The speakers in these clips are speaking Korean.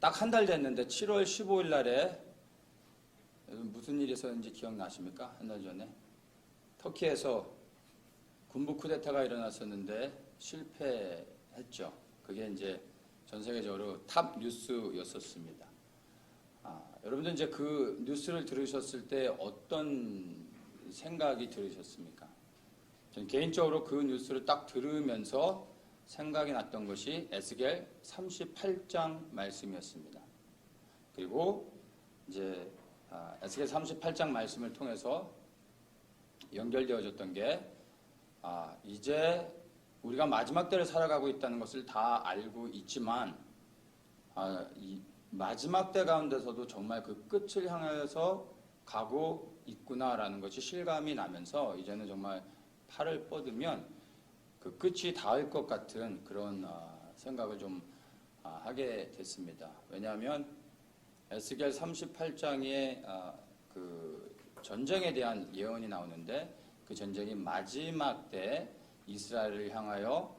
딱 한 달 됐는데 7월 15일 날에 무슨 일이 있었는지 기억나십니까? 한 달 전에 터키에서 군부 쿠데타가 일어났었는데 실패했죠. 그게 이제 전 세계적으로 탑 뉴스였었습니다. 여러분들 이제 그 뉴스를 들으셨을 때 어떤 생각이 들으셨습니까? 저는 개인적으로 그 뉴스를 딱 들으면서 생각이 났던 것이 에스겔 38장 말씀이었습니다. 그리고 이제 에스겔 38장 말씀을 통해서 연결되어졌던 게 이제 우리가 마지막 때를 살아가고 있다는 것을 다 알고 있지만 이 마지막 때 가운데서도 정말 그 끝을 향해서 가고 있구나라는 것이 실감이 나면서 이제는 정말 팔을 뻗으면 그 끝이 닿을 것 같은 그런 생각을 좀 하게 됐습니다. 왜냐하면 에스겔 38장에 그 전쟁에 대한 예언이 나오는데 그 전쟁이 마지막 때 이스라엘을 향하여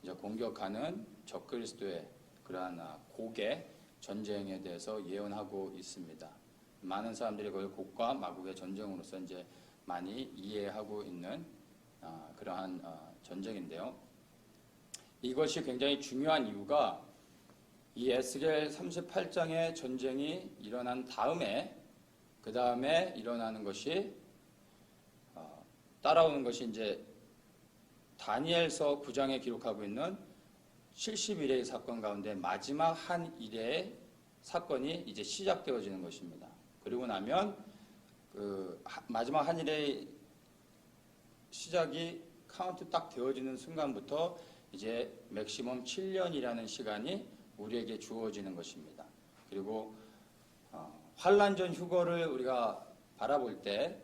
이제 공격하는 적그리스도의 그러한 곡의 전쟁에 대해서 예언하고 있습니다. 많은 사람들이 그걸 곡과 마곡의 전쟁으로서 이제 많이 이해하고 있는 그러한 전쟁인데요. 이것이 굉장히 중요한 이유가 이 에스겔 38장의 전쟁이 일어난 다음에 그 다음에 일어나는 것이 따라오는 것이 이제 다니엘서 9장에 기록하고 있는 70일의 사건 가운데 마지막 한 일의 사건이 이제 시작되어지는 것입니다. 그리고 나면 그 마지막 한 일의 시작이 카운트 딱 되어지는 순간부터 이제 맥시멈 7년이라는 시간이 우리에게 주어지는 것입니다. 그리고 환란전 휴거를 우리가 바라볼 때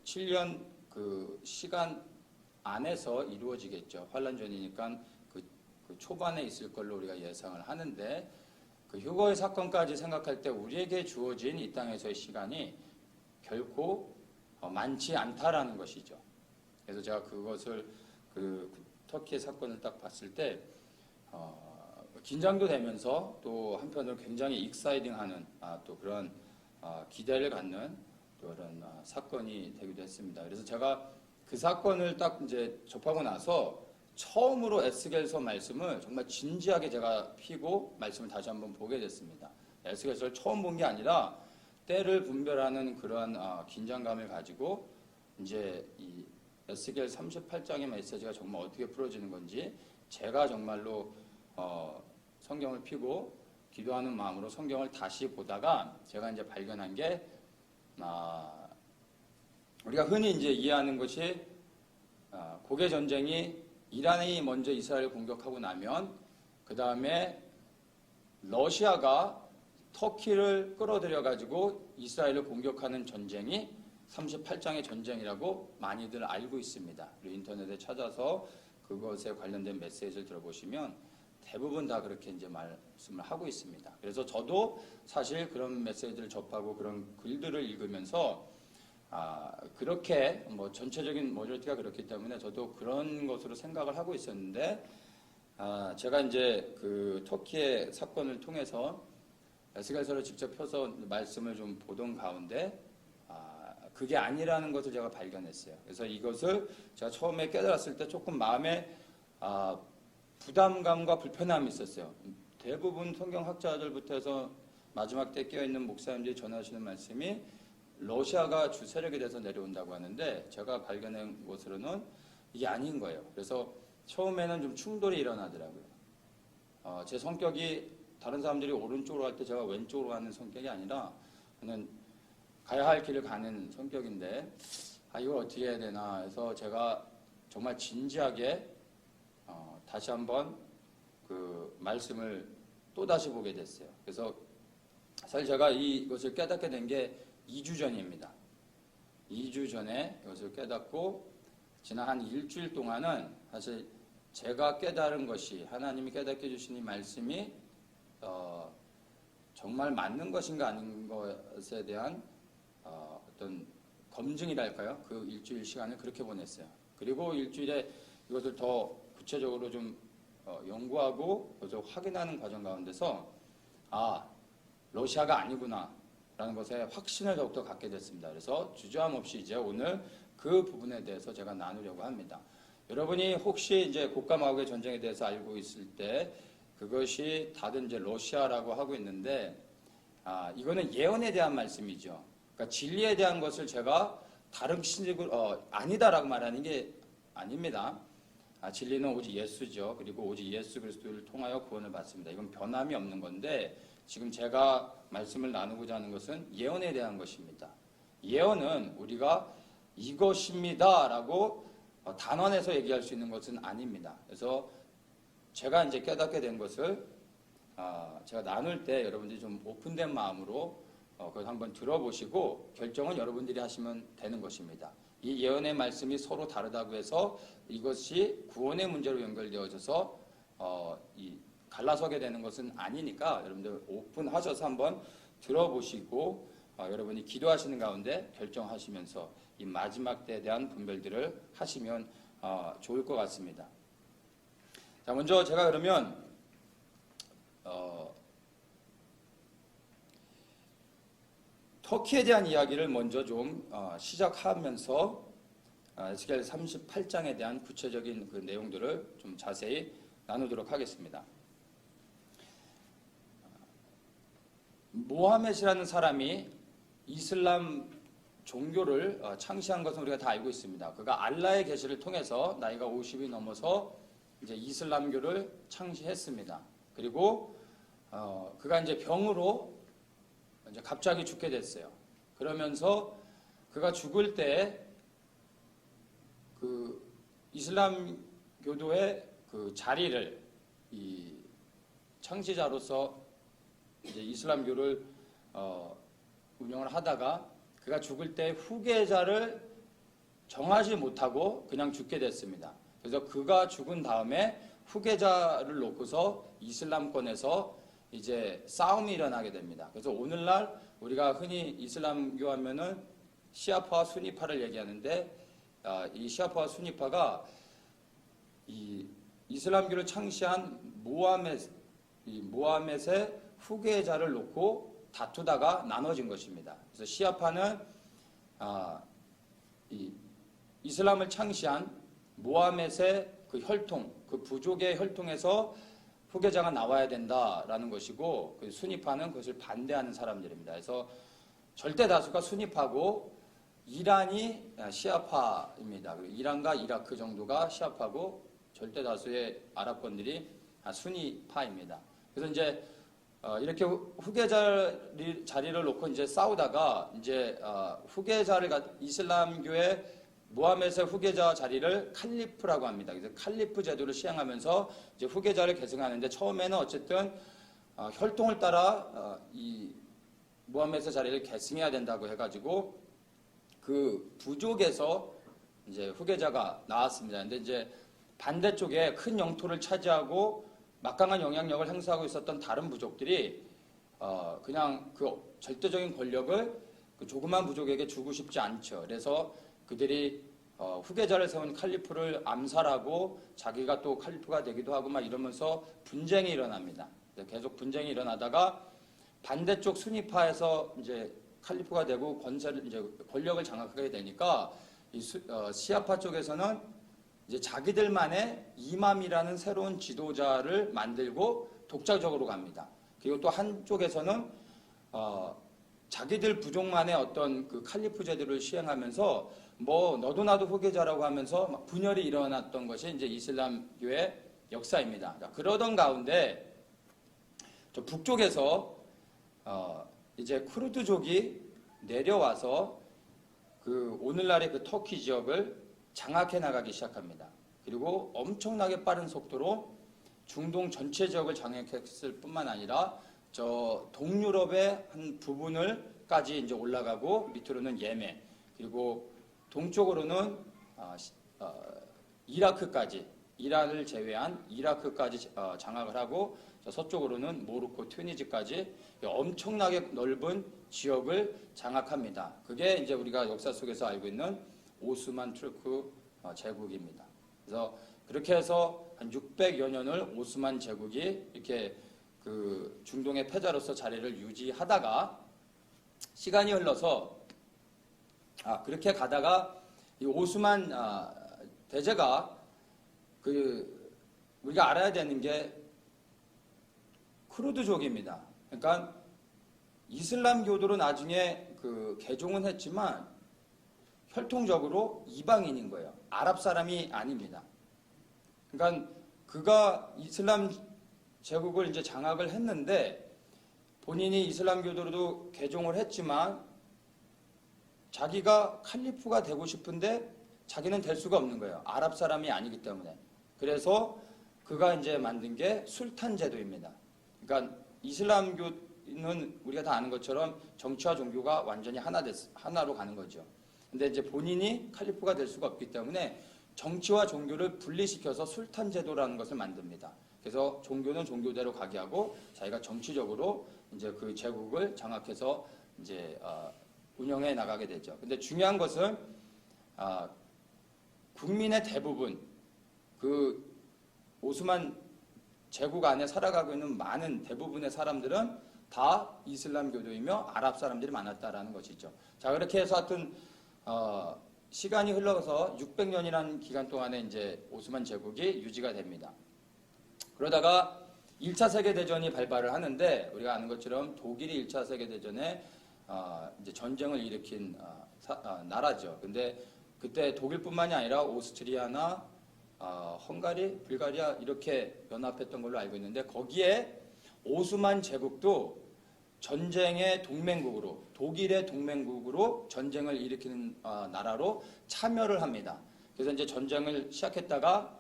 7년 그 시간 안에서 이루어지겠죠. 환란전이니까 그 초반에 있을 걸로 우리가 예상을 하는데 그 휴거의 사건까지 생각할 때 우리에게 주어진 이 땅에서의 시간이 결코 많지 않다라는 것이죠. 그래서 제가 그것을 그 터키의 사건을 딱 봤을 때 긴장도 되면서 또 한편으로 굉장히 익사이딩하는 또 그런 기대를 갖는 또 그런 사건이 되기도 했습니다. 그래서 제가 그 사건을 딱 이제 접하고 나서 처음으로 에스겔서 말씀을 정말 진지하게 제가 피고 말씀을 다시 한번 보게 됐습니다. 에스겔서를 처음 본 게 아니라 때를 분별하는 그러한 긴장감을 가지고 이제 이 에스겔 38장의 메시지가 정말 어떻게 풀어지는 건지 제가 정말로 성경을 피고 기도하는 마음으로 성경을 다시 보다가 제가 이제 발견한 게 우리가 흔히 이제 이해하는 것이 고개 전쟁이 이란이 먼저 이스라엘을 공격하고 나면 그 다음에 러시아가 터키를 끌어들여 가지고 이스라엘을 공격하는 전쟁이 38장의 전쟁이라고 많이들 알고 있습니다. 그리고 인터넷에 찾아서 그것에 관련된 메시지를 들어보시면 대부분 다 그렇게 이제 말씀을 하고 있습니다. 그래서 저도 사실 그런 메시지를 접하고 그런 글들을 읽으면서 그렇게 뭐 전체적인 머저리티가 그렇기 때문에 저도 그런 것으로 생각을 하고 있었는데 제가 이제 그 터키의 사건을 통해서 에스겔서를 직접 펴서 말씀을 좀 보던 가운데 그게 아니라는 것을 제가 발견했어요. 그래서 이것을 제가 처음에 깨달았을 때 조금 마음에 부담감과 불편함이 있었어요. 대부분 성경학자들부터 해서 마지막 때 깨어있는 목사님들이 전하시는 말씀이 러시아가 주 세력이 돼서 내려온다고 하는데 제가 발견한 것으로는 이게 아닌 거예요. 그래서 처음에는 좀 충돌이 일어나더라고요. 제 성격이 다른 사람들이 오른쪽으로 갈 때 제가 왼쪽으로 가는 성격이 아니라 저는 가야 할 길을 가는 성격인데 이걸 어떻게 해야 되나 해서 제가 정말 진지하게 다시 한번 그 말씀을 또 다시 보게 됐어요. 그래서 사실 제가 이것을 깨닫게 된 게 2주 전입니다. 2주 전에 이것을 깨닫고 지난 한 일주일 동안은 사실 제가 깨달은 것이 하나님이 깨닫게 해주신 이 말씀이 정말 맞는 것인가 아닌 것에 대한 어떤 검증이랄까요? 그 일주일 시간을 그렇게 보냈어요. 그리고 일주일에 이것을 더 구체적으로 좀 연구하고 계속 확인하는 과정 가운데서 러시아가 아니구나라는 것에 확신을 더욱더 갖게 됐습니다. 그래서 주저함 없이 이제 오늘 그 부분에 대해서 제가 나누려고 합니다. 여러분이 혹시 이제 곡감마곡의 전쟁에 대해서 알고 있을 때 그것이 다들 이제 러시아라고 하고 있는데 이거는 예언에 대한 말씀이죠. 그러니까 진리에 대한 것을 제가 다른 신식으로 아니다라고 말하는 게 아닙니다. 진리는 오직 예수죠. 그리고 오직 예수 그리스도를 통하여 구원을 받습니다. 이건 변함이 없는 건데 지금 제가 말씀을 나누고자 하는 것은 예언에 대한 것입니다. 예언은 우리가 이것입니다라고 단언해서 얘기할 수 있는 것은 아닙니다. 그래서 제가 이제 깨닫게 된 것을 제가 나눌 때 여러분들이 좀 오픈된 마음으로 그걸 한번 들어보시고 결정은 여러분들이 하시면 되는 것입니다. 이 예언의 말씀이 서로 다르다고 해서 이것이 구원의 문제로 연결되어져서 갈라서게 되는 것은 아니니까 여러분들 오픈하셔서 한번 들어보시고 여러분이 기도하시는 가운데 결정하시면서 이 마지막 때에 대한 분별들을 하시면 좋을 것 같습니다. 자, 먼저 제가 그러면 터키에 대한 이야기를 먼저 좀 시작하면서 에스겔 38장에 대한 구체적인 그 내용들을 좀 자세히 나누도록 하겠습니다. 모하멧이라는 사람이 이슬람 종교를 창시한 것은 우리가 다 알고 있습니다. 그가 알라의 계시를 통해서 나이가 50이 넘어서 이제 이슬람교를 창시했습니다. 그리고 그가 이제 병으로 이제 갑자기 죽게 됐어요. 그러면서 그가 죽을 때 그 이슬람교도의 그 자리를 이 창시자로서 이제 이슬람교를 운영을 하다가 그가 죽을 때 후계자를 정하지 못하고 그냥 죽게 됐습니다. 그래서 그가 죽은 다음에 후계자를 놓고서 이슬람권에서 이제 싸움이 일어나게 됩니다. 그래서 오늘날 우리가 흔히 이슬람교 하면은 시아파와 수니파를 얘기하는데 이 시아파와 수니파가 이 이슬람교를 창시한 모하멧의 후계자를 놓고 다투다가 나눠진 것입니다. 그래서 시아파는 이 이슬람을 창시한 모하멧의 그 혈통, 그 부족의 혈통에서 후계자가 나와야 된다라는 것이고 그 수니파는 그것을 반대하는 사람들입니다. 그래서 절대 다수가 수니파고 이란이 시아파입니다. 이란과 이라크 정도가 시아파고 절대 다수의 아랍권들이 수니파입니다. 그래서 이제 이렇게 후계자 자리를 놓고 이제 싸우다가 이제 후계자를 이슬람교의 모하멧의 후계자 자리를 칼리프라고 합니다. 그래서 칼리프 제도를 시행하면서 이제 후계자를 계승하는데 처음에는 어쨌든 혈통을 따라 이 모하멧의 자리를 계승해야 된다고 해가지고 그 부족에서 이제 후계자가 나왔습니다. 근데 이제 반대쪽에 큰 영토를 차지하고 막강한 영향력을 행사하고 있었던 다른 부족들이 그냥 그 절대적인 권력을 그 조그만 부족에게 주고 싶지 않죠. 그래서 그들이 후계자를 세운 칼리프를 암살하고 자기가 또 칼리프가 되기도 하고 막 이러면서 분쟁이 일어납니다. 계속 분쟁이 일어나다가 반대쪽 수니파에서 이제 칼리프가 되고 권력을 장악하게 되니까 시아파 쪽에서는 이제 자기들만의 이맘이라는 새로운 지도자를 만들고 독자적으로 갑니다. 그리고 또 한쪽에서는 자기들 부족만의 어떤 그 칼리프 제도를 시행하면서 뭐 너도 나도 후계자라고 하면서 막 분열이 일어났던 것이 이제 이슬람교의 역사입니다. 그러던 가운데 저 북쪽에서 이제 쿠르드족이 내려와서 그 오늘날의 그 터키 지역을 장악해 나가기 시작합니다. 그리고 엄청나게 빠른 속도로 중동 전체 지역을 장악했을 뿐만 아니라 저 동유럽의 한 부분을까지 이제 올라가고 밑으로는 예멘 그리고 동쪽으로는 이라크까지 이란을 제외한 이라크까지 장악을 하고 서쪽으로는 모로코, 튀니지까지 엄청나게 넓은 지역을 장악합니다. 그게 이제 우리가 역사 속에서 알고 있는 오스만 투르크 제국입니다. 그래서 그렇게 해서 한 600여 년을 오스만 제국이 이렇게 그 중동의 패자로서 자리를 유지하다가 시간이 흘러서 그렇게 가다가 이 오스만 대제가 우리가 알아야 되는 게 쿠르드족입니다. 그러니까 이슬람교도로 나중에 개종은 했지만 혈통적으로 이방인인 거예요. 아랍 사람이 아닙니다. 그러니까 그가 이슬람 제국을 이제 장악을 했는데 본인이 이슬람교도로도 개종을 했지만 자기가 칼리프가 되고 싶은데 자기는 될 수가 없는 거예요. 아랍 사람이 아니기 때문에. 그래서 그가 이제 만든 게 술탄 제도입니다. 그러니까 이슬람교는 우리가 다 아는 것처럼 정치와 종교가 완전히 하나로 가는 거죠. 근데 이제 본인이 칼리프가 될 수가 없기 때문에 정치와 종교를 분리시켜서 술탄 제도라는 것을 만듭니다. 그래서 종교는 종교대로 가게 하고 자기가 정치적으로 이제 그 제국을 장악해서 이제 운영해 나가게 되죠. 근데 중요한 것은 국민의 대부분 그 오스만 제국 안에 살아가고 있는 많은 대부분의 사람들은 다 이슬람교도이며 아랍 사람들이 많았다라는 것이죠. 자, 그렇게 해서 하여튼 시간이 흘러서 600년이라는 기간 동안에 이제 오스만 제국이 유지가 됩니다. 그러다가 1차 세계대전이 발발을 하는데 우리가 아는 것처럼 독일이 1차 세계대전에 이제 전쟁을 일으킨 나라죠. 근데 그때 독일뿐만이 아니라 오스트리아나 헝가리, 불가리아 이렇게 연합했던 걸로 알고 있는데 거기에 오스만 제국도 전쟁의 동맹국으로 독일의 동맹국으로 전쟁을 일으키는 나라로 참여를 합니다. 그래서 이제 전쟁을 시작했다가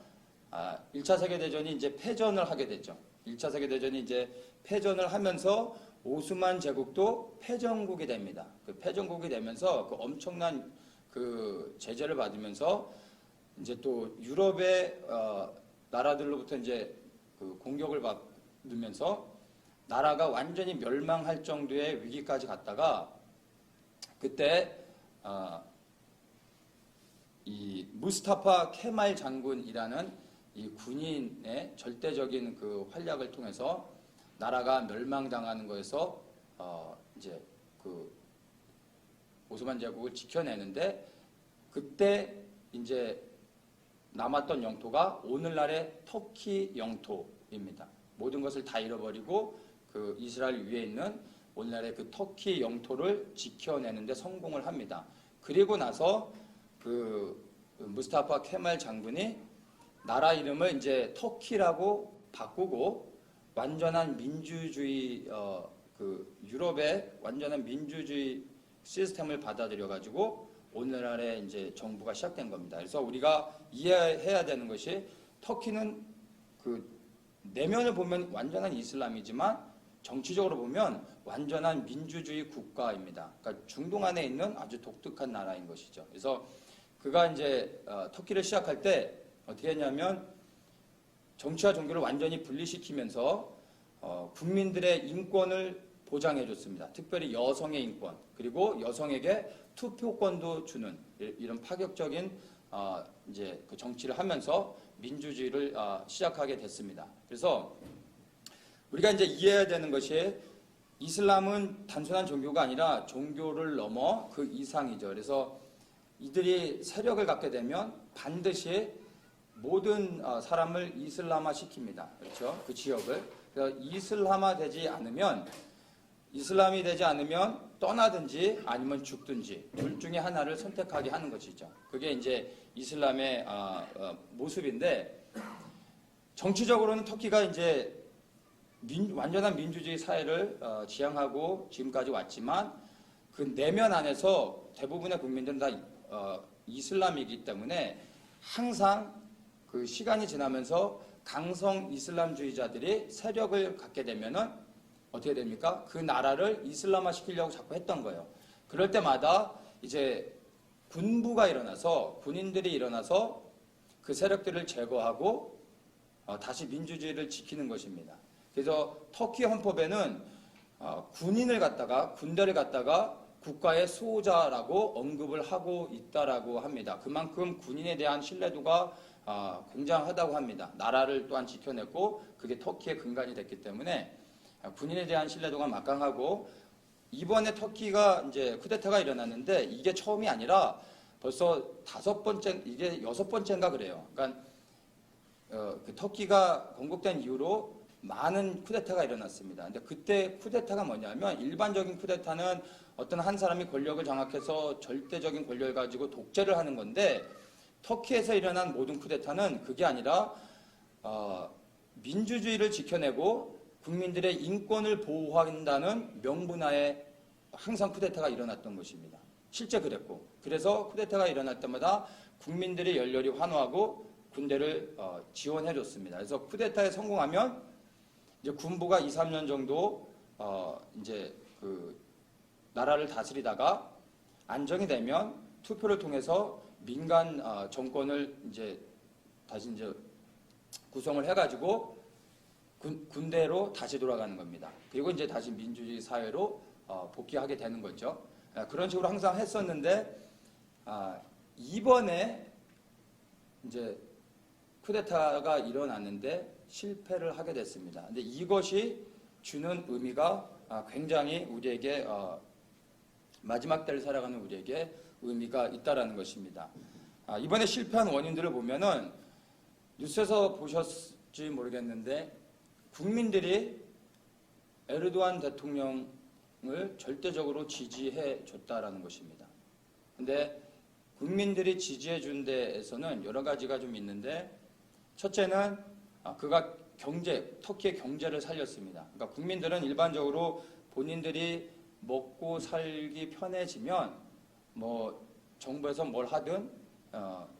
1차 세계대전이 이제 패전을 하게 됐죠. 1차 세계대전이 이제 패전을 하면서 오스만 제국도 패전국이 됩니다. 그 패전국이 되면서 그 엄청난 그 제재를 받으면서 이제 또 유럽의 나라들로부터 이제 그 공격을 받으면서 나라가 완전히 멸망할 정도의 위기까지 갔다가 그때 이 무스타파 케말 장군이라는 이 군인의 절대적인 그 활약을 통해서 나라가 멸망당하는 거에서 이제 그 오스만 제국을 지켜내는데 그때 이제 남았던 영토가 오늘날의 터키 영토입니다. 모든 것을 다 잃어버리고 그 이스라엘 위에 있는 오늘날의 그 터키 영토를 지켜내는데 성공을 합니다. 그리고 나서 그 무스타파 케말 장군이 나라 이름을 이제 터키라고 바꾸고 완전한 민주주의 그 유럽의 완전한 민주주의 시스템을 받아들여 가지고 오늘날의 이제 정부가 시작된 겁니다. 그래서 우리가 이해해야 되는 것이 터키는 그 내면을 보면 완전한 이슬람이지만 정치적으로 보면 완전한 민주주의 국가입니다. 그러니까 중동 안에 있는 아주 독특한 나라인 것이죠. 그래서 그가 이제 터키를 시작할 때 어떻게 했냐면 정치와 종교를 완전히 분리시키면서 국민들의 인권을 보장해 줬습니다. 특별히 여성의 인권, 그리고 여성에게 투표권도 주는 이런 파격적인 이제 그 정치를 하면서 민주주의를 시작하게 됐습니다. 그래서 우리가 이제 이해해야 되는 것이 이슬람은 단순한 종교가 아니라 종교를 넘어 그 이상이죠. 그래서 이들이 세력을 갖게 되면 반드시 모든 사람을 이슬람화 시킵니다. 그렇죠? 그 지역을. 그래서 이슬람이 되지 않으면 떠나든지 아니면 죽든지 둘 중에 하나를 선택하게 하는 것이죠. 그게 이제 이슬람의 모습인데 정치적으로는 터키가 이제 완전한 민주주의 사회를 지향하고 지금까지 왔지만 그 내면 안에서 대부분의 국민들은 다 이슬람이기 때문에 항상 그 시간이 지나면서 강성 이슬람주의자들이 세력을 갖게 되면은 어떻게 됩니까? 그 나라를 이슬람화 시키려고 자꾸 했던 거예요. 그럴 때마다 이제 군부가 일어나서 군인들이 일어나서 그 세력들을 제거하고 다시 민주주의를 지키는 것입니다. 그래서 터키 헌법에는 군대를 갖다가 국가의 수호자라고 언급을 하고 있다라고 합니다. 그만큼 군인에 대한 신뢰도가 굉장하다고 합니다. 나라를 또한 지켜냈고 그게 터키의 근간이 됐기 때문에 군인에 대한 신뢰도가 막강하고 이번에 터키가 이제 쿠데타가 일어났는데 이게 처음이 아니라 벌써 5번째, 이게 6번째인가 그래요. 그러니까 그 터키가 건국된 이후로 많은 쿠데타가 일어났습니다. 근데 그때 쿠데타가 뭐냐면 일반적인 쿠데타는 어떤 한 사람이 권력을 장악해서 절대적인 권력을 가지고 독재를 하는 건데 터키에서 일어난 모든 쿠데타는 그게 아니라 민주주의를 지켜내고 국민들의 인권을 보호한다는 명분하에 항상 쿠데타가 일어났던 것입니다. 실제 그랬고 그래서 쿠데타가 일어날 때마다 국민들이 열렬히 환호하고 군대를 지원해줬습니다. 그래서 쿠데타에 성공하면 이제 군부가 2, 3년 정도 이제 그 나라를 다스리다가 안정이 되면 투표를 통해서 민간 정권을 이제 다시 이제 구성을 해가지고 군대로 다시 돌아가는 겁니다. 그리고 이제 다시 민주주의 사회로 복귀하게 되는 거죠. 그런 식으로 항상 했었는데 이번에 이제 쿠데타가 일어났는데 실패를 하게 됐습니다. 근데 이것이 주는 의미가 굉장히 우리에게 마지막 때를 살아가는 우리에게 의미가 있다라는 것입니다. 이번에 실패한 원인들을 보면은 뉴스에서 보셨지 모르겠는데 국민들이 에르도안 대통령을 절대적으로 지지해 줬다라는 것입니다. 근데 국민들이 지지해 준 데에서는 여러 가지가 좀 있는데 첫째는 그가 터키의 경제를 살렸습니다. 그러니까 국민들은 일반적으로 본인들이 먹고 살기 편해지면 뭐 정부에서 뭘 하든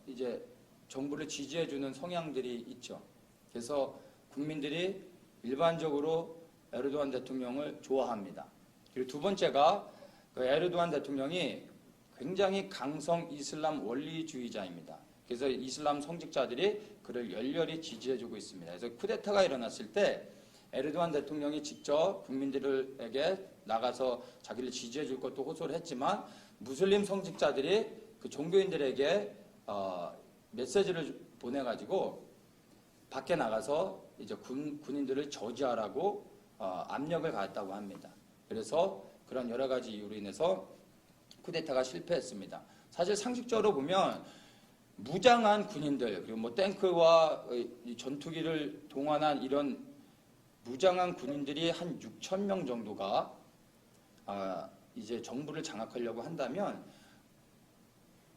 이제 정부를 지지해주는 성향들이 있죠. 그래서 국민들이 일반적으로 에르도안 대통령을 좋아합니다. 그리고 두 번째가 그 에르도안 대통령이 굉장히 강성 이슬람 원리주의자입니다. 그래서 이슬람 성직자들이 그를 열렬히 지지해주고 있습니다. 그래서 쿠데타가 일어났을 때 에르도안 대통령이 직접 국민들에게 나가서 자기를 지지해줄 것도 호소를 했지만 무슬림 성직자들이 그 종교인들에게 메시지를 보내가지고 밖에 나가서 이제 군인들을 저지하라고 압력을 가했다고 합니다. 그래서 그런 여러 가지 이유로 인해서 쿠데타가 실패했습니다. 사실 상식적으로 보면 무장한 군인들 그리고 뭐 탱크와 전투기를 동원한 이런 무장한 군인들이 한 6천 명 정도가 이제 정부를 장악하려고 한다면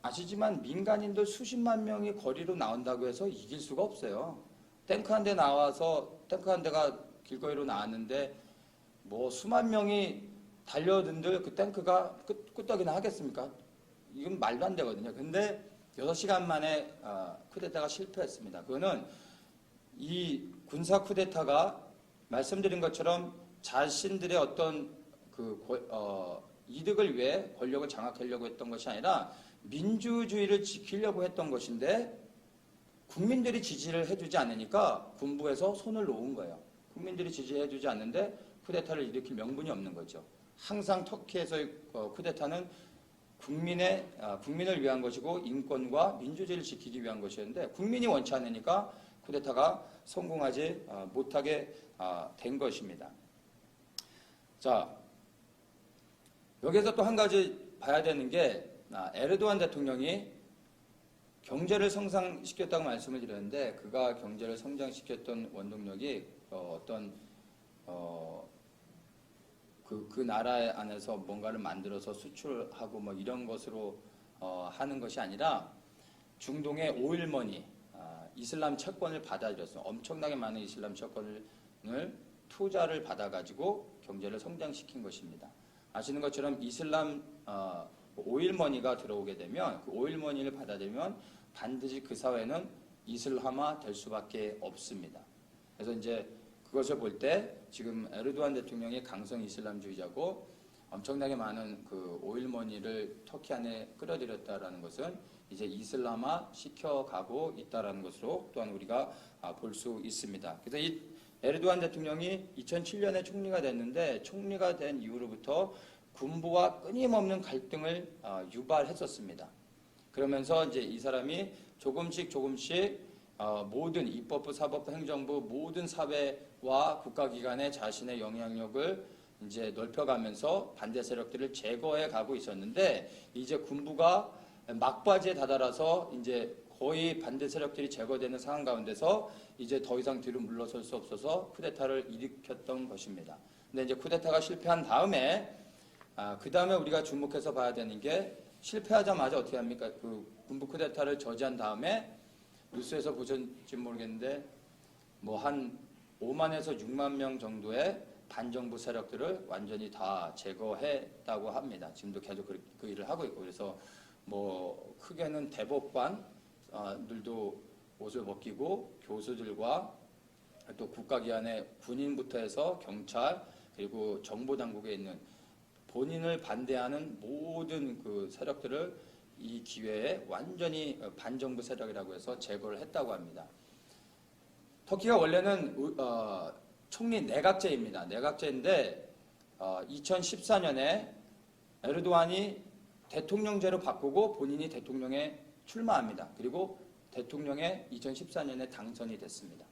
아시지만 민간인들 수십만 명이 거리로 나온다고 해서 이길 수가 없어요. 탱크 한 대가 길거리로 나왔는데 뭐 수만 명이 달려든들 그 탱크가 끄떡이나 하겠습니까? 이건 말도 안 되거든요. 근데 6시간 만에 쿠데타가 실패했습니다. 그거는 이 군사 쿠데타가 말씀드린 것처럼 자신들의 어떤 이득을 위해 권력을 장악하려고 했던 것이 아니라 민주주의를 지키려고 했던 것인데 국민들이 지지를 해주지 않으니까 군부에서 손을 놓은 거예요. 국민들이 지지해주지 않는데 쿠데타를 일으킬 명분이 없는 거죠. 항상 터키에서의 쿠데타는 국민을 위한 것이고 인권과 민주주의를 지키기 위한 것이었는데 국민이 원치 않으니까 쿠데타가 성공하지 못하게 된 것입니다. 자, 여기서 또 한 가지 봐야 되는 게 에르도안 대통령이 경제를 성장시켰다고 말씀을 드렸는데 그가 경제를 성장시켰던 원동력이 그 나라 안에서 뭔가를 만들어서 수출하고 뭐 이런 것으로 하는 것이 아니라 중동의 오일머니, 이슬람 채권을 받아들였어요. 엄청나게 많은 이슬람 채권을 투자를 받아가지고 경제를 성장시킨 것입니다. 아시는 것처럼 이슬람 오일머니가 들어오게 되면 그 오일머니를 받아들이면 반드시 그 사회는 이슬람화 될 수밖에 없습니다. 그래서 이제 그것을 볼 때 지금 에르도안 대통령이 강성 이슬람주의자고 엄청나게 많은 그 오일머니를 터키 안에 끌어들였다라는 것은 이제 이슬람화 시켜가고 있다라는 것으로 또한 우리가 볼 수 있습니다. 그래서 이 에르도안 대통령이 2007년에 총리가 됐는데 총리가 된 이후로부터 군부와 끊임없는 갈등을 유발했었습니다. 그러면서 이제 이 사람이 조금씩 모든 입법부, 사법부, 행정부 모든 사회와 국가기관의 자신의 영향력을 이제 넓혀가면서 반대 세력들을 제거해 가고 있었는데 이제 군부가 막바지에 다다라서 이제 거의 반대 세력들이 제거되는 상황 가운데서 이제 더 이상 뒤로 물러설 수 없어서 쿠데타를 일으켰던 것입니다. 근데 이제 쿠데타가 실패한 다음에 그 다음에 우리가 주목해서 봐야 되는 게 실패하자마자 어떻게 합니까? 그 군부 쿠데타를 저지한 다음에 뉴스에서 보셨는지 모르겠는데 뭐 한 5만에서 6만 명 정도의 반정부 세력들을 완전히 다 제거했다고 합니다. 지금도 계속 그 일을 하고 있고 그래서 뭐 크게는 대법관들도 옷을 벗기고 교수들과 또 국가기관의 군인부터 해서 경찰 그리고 정보당국에 있는 본인을 반대하는 모든 그 세력들을 이 기회에 완전히 반정부 세력이라고 해서 제거를 했다고 합니다. 터키가 원래는 총리 내각제입니다. 내각제인데 2014년에 에르도안이 대통령제로 바꾸고 본인이 대통령에 출마합니다. 그리고 대통령에 2014년에 당선이 됐습니다.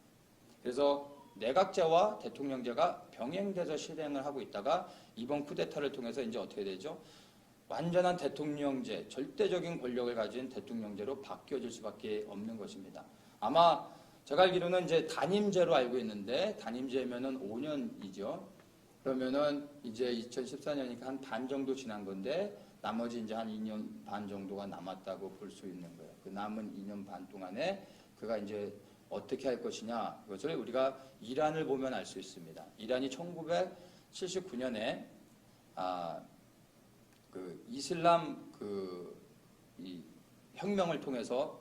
그래서 내각제와 대통령제가 병행돼서 실행을 하고 있다가 이번 쿠데타를 통해서 이제 어떻게 되죠? 완전한 대통령제, 절대적인 권력을 가진 대통령제로 바뀌어질 수밖에 없는 것입니다. 아마 제가 알기로는 이제 단임제로 알고 있는데 단임제면은 5년이죠. 그러면은 이제 2014년이니까 한 반 정도 지난 건데 나머지 이제 한 2년 반 정도가 남았다고 볼 수 있는 거예요. 그 남은 2년 반 동안에 그가 이제 어떻게 할 것이냐 그것을 우리가 이란을 보면 알 수 있습니다. 이란이 1979년에 그 이슬람 이 혁명을 통해서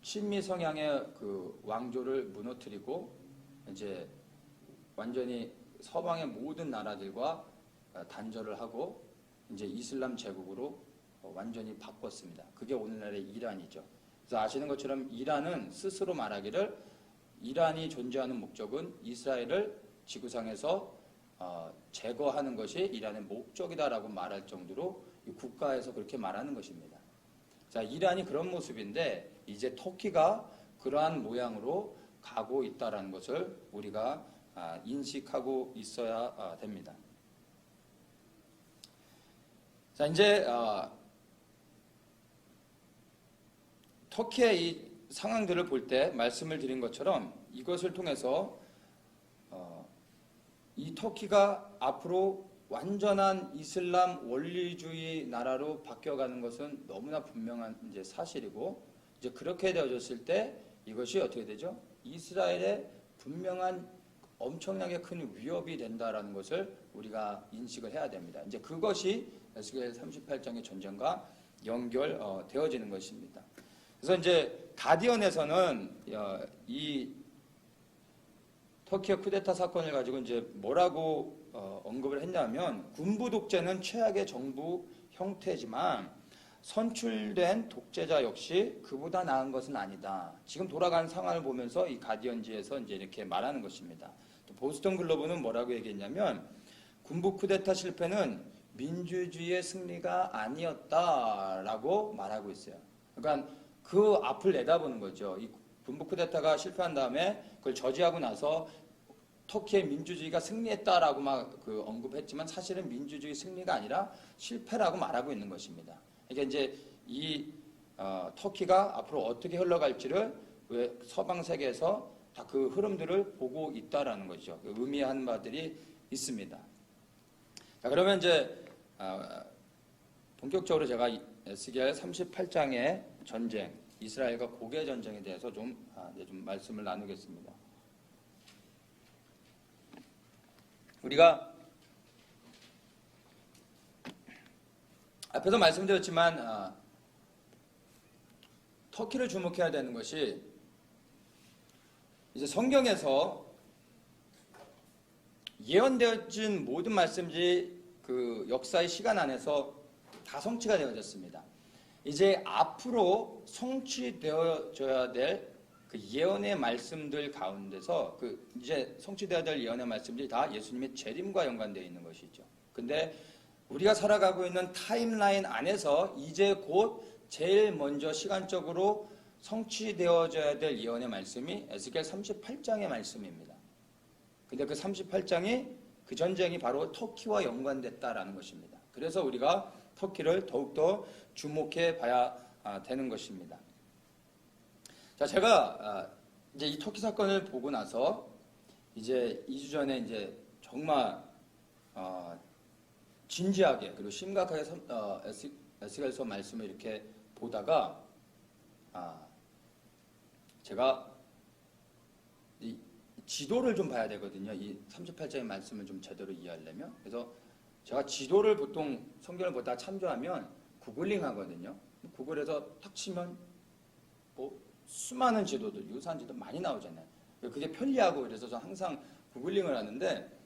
친미 성향의 그 왕조를 무너뜨리고 이제 완전히 서방의 모든 나라들과 단절을 하고 이제 이슬람 제국으로 완전히 바꿨습니다. 그게 오늘날의 이란이죠. 그래서 아시는 것처럼 이란은 스스로 말하기를 이란이 존재하는 목적은 이스라엘을 지구상에서 제거하는 것이 이란의 목적이다라고 말할 정도로 국가에서 그렇게 말하는 것입니다. 자, 이란이 그런 모습인데 이제 터키가 그러한 모양으로 가고 있다는 것을 우리가 인식하고 있어야 됩니다. 자, 이제 터키의 이 상황들을 볼 때 말씀을 드린 것처럼 이것을 통해서 이 터키가 앞으로 완전한 이슬람 원리주의 나라로 바뀌어가는 것은 너무나 분명한 이제 사실이고 이제 그렇게 되어졌을 때 이것이 어떻게 되죠? 이스라엘에 분명한 엄청나게 큰 위협이 된다라는 것을 우리가 인식을 해야 됩니다. 이제 그것이 에스겔 38장의 전쟁과 연결되어지는 것입니다. 그래서 이제 가디언에서는 이 터키의 쿠데타 사건을 가지고 이제 뭐라고 언급을 했냐면 군부 독재는 최악의 정부 형태지만 선출된 독재자 역시 그보다 나은 것은 아니다. 지금 돌아가는 상황을 보면서 이 가디언지에서 이제 이렇게 말하는 것입니다. 또 보스턴 글로브는 뭐라고 얘기했냐면 군부 쿠데타 실패는 민주주의의 승리가 아니었다라고 말하고 있어요. 그러니까 그 앞을 내다보는 거죠. 이 군부 쿠데타가 실패한 다음에 그걸 저지하고 나서 터키의 민주주의가 승리했다라고 막 언급했지만 사실은 민주주의 승리가 아니라 실패라고 말하고 있는 것입니다. 그러니까 이제 이 터키가 앞으로 어떻게 흘러갈지를 왜 서방 세계에서 다 그 흐름들을 보고 있다라는 거죠. 의미하는 바들이 있습니다. 자, 그러면 이제 본격적으로 제가 에스겔 38장의 전쟁, 이스라엘과 고개 전쟁에 대해서 좀 말씀을 나누겠습니다. 우리가 앞에서 말씀드렸지만 터키를 주목해야 되는 것이 이제 성경에서 예언되어진 모든 말씀들이 그 역사의 시간 안에서 다 성취가 되어졌습니다. 이제 앞으로 성취되어져야 될 그 예언의 말씀들 가운데서 이제 성취되어야 될 예언의 말씀들이 다 예수님의 재림과 연관되어 있는 것이죠. 근데 우리가 살아가고 있는 타임라인 안에서 이제 곧 제일 먼저 시간적으로 성취되어져야 될 예언의 말씀이 에스겔 38장의 말씀입니다. 근데 그 38장이 그 전쟁이 바로 터키와 연관됐다라는 것입니다. 그래서 우리가 터키를 더욱더 주목해 봐야 되는 것입니다. 자, 제가 이제 이 터키 사건을 보고 나서 이제 2주 전에 이제 정말 진지하게 그리고 심각하게 에스겔서 말씀을 이렇게 보다가 제가 이 지도를 좀 봐야 되거든요. 이 38장의 말씀을 좀 제대로 이해하려면. 그래서 제가 지도를 보통 성경을 보다 참조하면 구글링 하거든요. 구글에서 탁 치면 뭐 수많은 지도들, 유사한 지도 많이 나오잖아요. 그게 편리하고 그래서 저는 항상 구글링을 하는데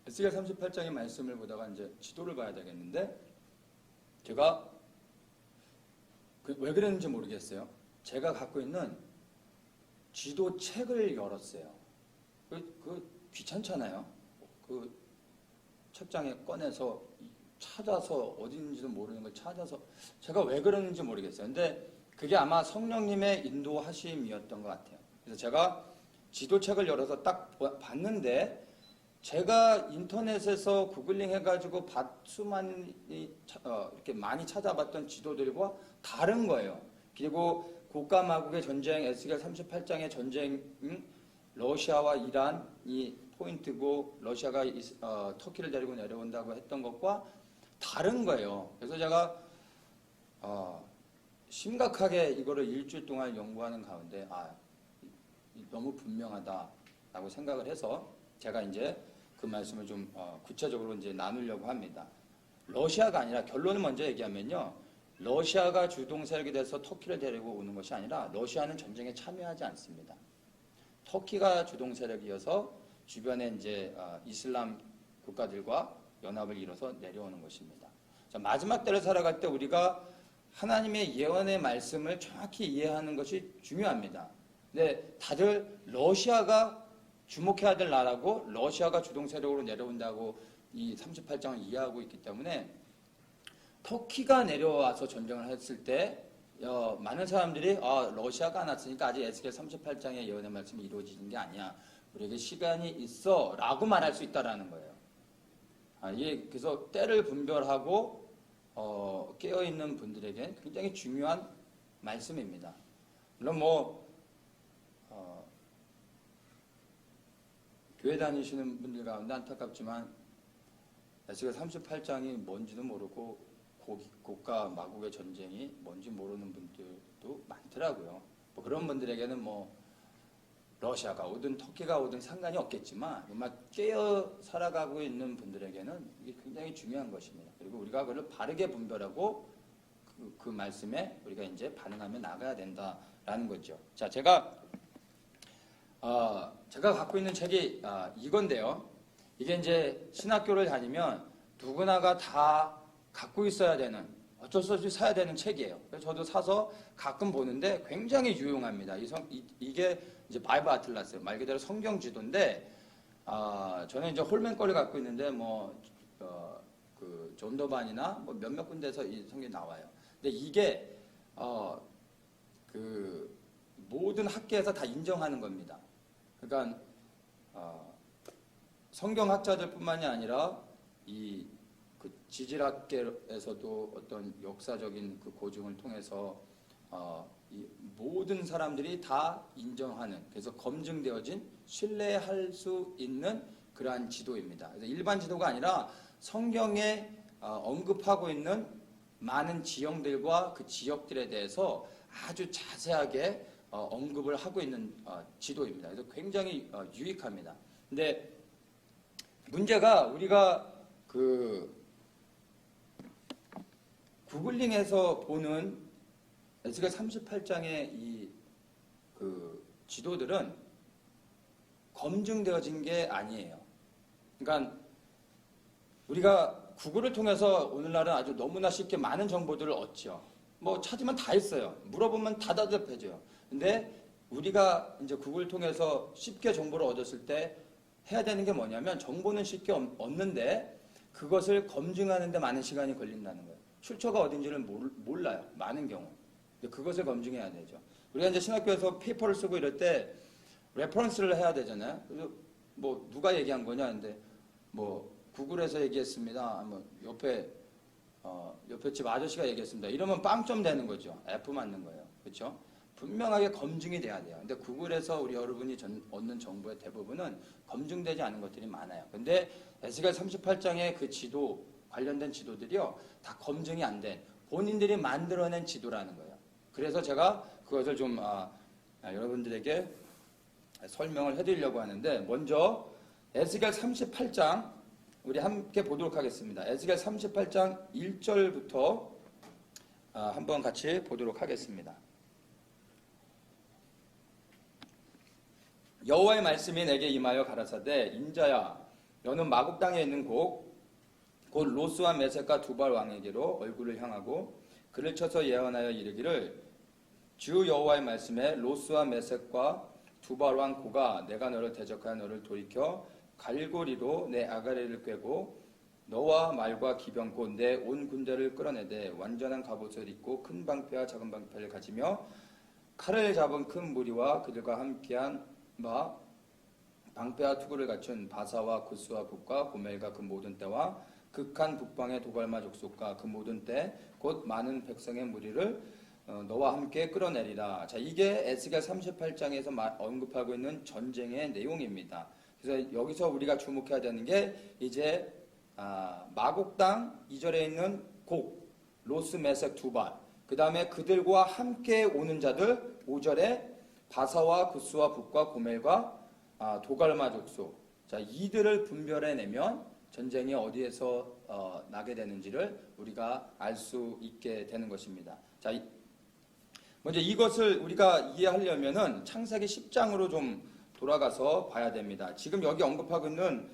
에스겔 38장의 말씀을 보다가 이제 지도를 봐야 되겠는데 제가 왜 그랬는지 모르겠어요. 제가 갖고 있는 지도 책을 열었어요. 귀찮잖아요. 그 책장에 꺼내서 찾아서 어디 있는지도 모르는 걸 찾아서 제가 왜 그러는지 모르겠어요. 근데 그게 아마 성령님의 인도하심이었던 것 같아요. 그래서 제가 지도책을 열어서 딱 봤는데 제가 인터넷에서 구글링 해가지고 이렇게 많이 찾아봤던 지도들과 다른 거예요. 그리고 고가 마국의 전쟁, 에스겔 38장의 전쟁, 러시아와 이란이 포인트고 러시아가 터키를 데리고 내려온다고 했던 것과 다른 거예요. 그래서 제가 심각하게 이거를 일주일 동안 연구하는 가운데 너무 분명하다라고 생각을 해서 제가 이제 그 말씀을 좀 구체적으로 이제 나누려고 합니다. 러시아가 아니라 결론을 먼저 얘기하면요. 러시아가 주동 세력이 돼서 터키를 데리고 오는 것이 아니라 러시아는 전쟁에 참여하지 않습니다. 터키가 주동 세력이어서 주변에 이제 이슬람 국가들과 연합을 이뤄서 내려오는 것입니다. 자, 마지막 때를 살아갈 때 우리가 하나님의 예언의 말씀을 정확히 이해하는 것이 중요합니다. 근데 다들 러시아가 주목해야 될 나라고 러시아가 주동 세력으로 내려온다고 이 38장을 이해하고 있기 때문에 터키가 내려와서 전쟁을 했을 때 많은 사람들이 러시아가 안 왔으니까 아직 에스겔 38장의 예언의 말씀이 이루어지는 게 아니야. 우리에게 시간이 있어 라고 말할 수 있다라는 거예요. 그래서 때를 분별하고 깨어있는 분들에게 굉장히 중요한 말씀입니다. 물론 교회 다니시는 분들 가운데 안타깝지만 에스겔 38장이 뭔지도 모르고 고가 마국의 전쟁이 뭔지 모르는 분들도 많더라고요. 그런 분들에게는 러시아가 오든 터키가 오든 상관이 없겠지만 정말 깨어 살아가고 있는 분들에게는 이게 굉장히 중요한 것입니다. 그리고 우리가 그걸 바르게 분별하고 그 말씀에 우리가 이제 반응하며 나가야 된다라는 거죠. 자, 제가 갖고 있는 책이 이건데요. 이게 이제 신학교를 다니면 누구나가 다 갖고 있어야 되는 어쩔 수 없이 사야 되는 책이에요. 그래서 저도 사서 가끔 보는데 굉장히 유용합니다. 이게 이제 바이블 아틀라스 말 그대로 성경 지도인데 저는 이제 홀맨 거를 갖고 있는데 그 존더반이나 몇몇 군데에서 이 성경이 나와요. 근데 이게 그 모든 학계에서 다 인정하는 겁니다. 그러니까 성경학자들뿐만이 아니라 그 지질학계에서도 어떤 역사적인 그 고증을 통해서 이 모든 사람들이 다 인정하는, 그래서 검증되어진 신뢰할 수 있는 그러한 지도입니다. 그래서 일반 지도가 아니라 성경에 언급하고 있는 많은 지형들과 그 지역들에 대해서 아주 자세하게 언급을 하고 있는 지도입니다. 그래서 굉장히 유익합니다. 근데 문제가 우리가 그 구글링에서 보는 에스겔 38장의 그 지도들은 검증되어진 게 아니에요. 그러니까 우리가 구글을 통해서 오늘날은 아주 너무나 쉽게 많은 정보들을 얻죠. 찾으면 다 있어요. 물어보면 다 대답해줘요. 근데 우리가 이제 구글을 통해서 쉽게 정보를 얻었을 때 해야 되는 게 뭐냐면 정보는 쉽게 얻는데 그것을 검증하는 데 많은 시간이 걸린다는 거예요. 출처가 어딘지를 몰라요. 많은 경우. 근데 그것을 검증해야 되죠. 우리가 이제 신학교에서 페이퍼를 쓰고 이럴 때 레퍼런스를 해야 되잖아요. 그래서 뭐 누가 얘기한 거냐 근데 뭐 구글에서 얘기했습니다. 뭐 옆에 집 아저씨가 얘기했습니다. 이러면 빵점 되는 거죠. F 맞는 거예요. 그렇죠? 분명하게 검증이 돼야 돼요. 근데 구글에서 우리 여러분이 얻는 정보의 대부분은 검증되지 않은 것들이 많아요. 근데 에스겔 38장의 그 지도, 관련된 지도들이요, 다 검증이 안 된, 본인들이 만들어낸 지도라는 거예요. 그래서 제가 그것을 좀 여러분들에게 설명을 해드리려고 하는데, 먼저 에스겔 38장 우리 함께 보도록 하겠습니다. 에스겔 38장 1절부터 한번 같이 보도록 하겠습니다. 여호와의 말씀이 내게 임하여 가라사대, 인자야 너는 마국 땅에 있는 곧 로스와 메섹과 두발 왕에게로 얼굴을 향하고 그를 쳐서 예언하여 이르기를, 주 여호와의 말씀에 로스와 메섹과 두발 왕 고가 내가 너를 대적하여 너를 돌이켜 갈고리로 내 아가리를 꿰고 너와 말과 기병 곧 내 온 군대를 끌어내되 완전한 갑옷을 입고 큰 방패와 작은 방패를 가지며 칼을 잡은 큰 무리와 그들과 함께한 방패와 투구를 갖춘 바사와 구스와 북과 고멜과 그 모든 때와 극한 북방의 도갈마 족속과 그 모든 때 곧 많은 백성의 무리를 너와 함께 끌어내리라. 자, 이게 에스겔 38장에서 언급하고 있는 전쟁의 내용입니다. 그래서 여기서 우리가 주목해야 되는 게 이제 마국 땅 2절에 있는 곡 로스 메섹 두발, 그 다음에 그들과 함께 오는 자들 5절에 바사와 구스와 북과 고멜과 도갈마 족속. 자, 이들을 분별해내면 전쟁이 어디에서 나게 되는지를 우리가 알 수 있게 되는 것입니다. 자, 먼저 이것을 우리가 이해하려면은 창세기 10장으로 좀 돌아가서 봐야 됩니다. 지금 여기 언급하고 있는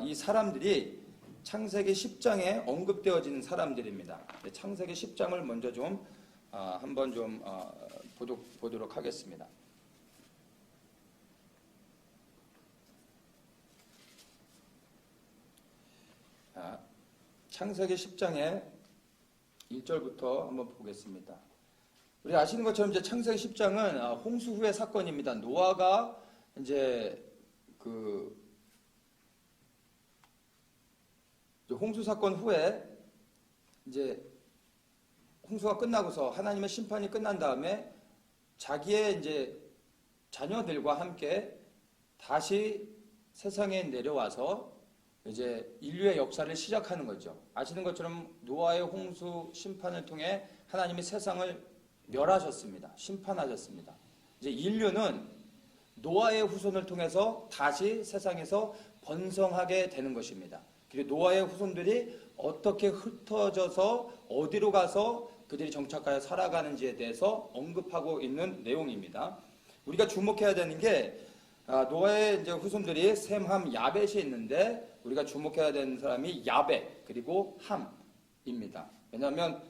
이 사람들이 창세기 10장에 언급되어지는 사람들입니다. 창세기 10장을 먼저 좀 한번 좀 보도록 하겠습니다. 창세기 10장의 1절부터 한번 보겠습니다. 우리 아시는 것처럼 이제 창세기 10장은 홍수 후의 사건입니다. 노아가 이제 그 홍수 사건 후에 이제 홍수가 끝나고서 하나님의 심판이 끝난 다음에 자기의 이제 자녀들과 함께 다시 세상에 내려와서 이제 인류의 역사를 시작하는 거죠. 아시는 것처럼 노아의 홍수 심판을 통해 하나님이 세상을 멸하셨습니다. 심판하셨습니다. 이제 인류는 노아의 후손을 통해서 다시 세상에서 번성하게 되는 것입니다. 그리고 노아의 후손들이 어떻게 흩어져서 어디로 가서 그들이 정착하여 살아가는지에 대해서 언급하고 있는 내용입니다. 우리가 주목해야 되는 게 노아의 이제 후손들이 셈, 함, 야벳이 있는데 우리가 주목해야 되는 사람이 야벳 그리고 함입니다. 왜냐하면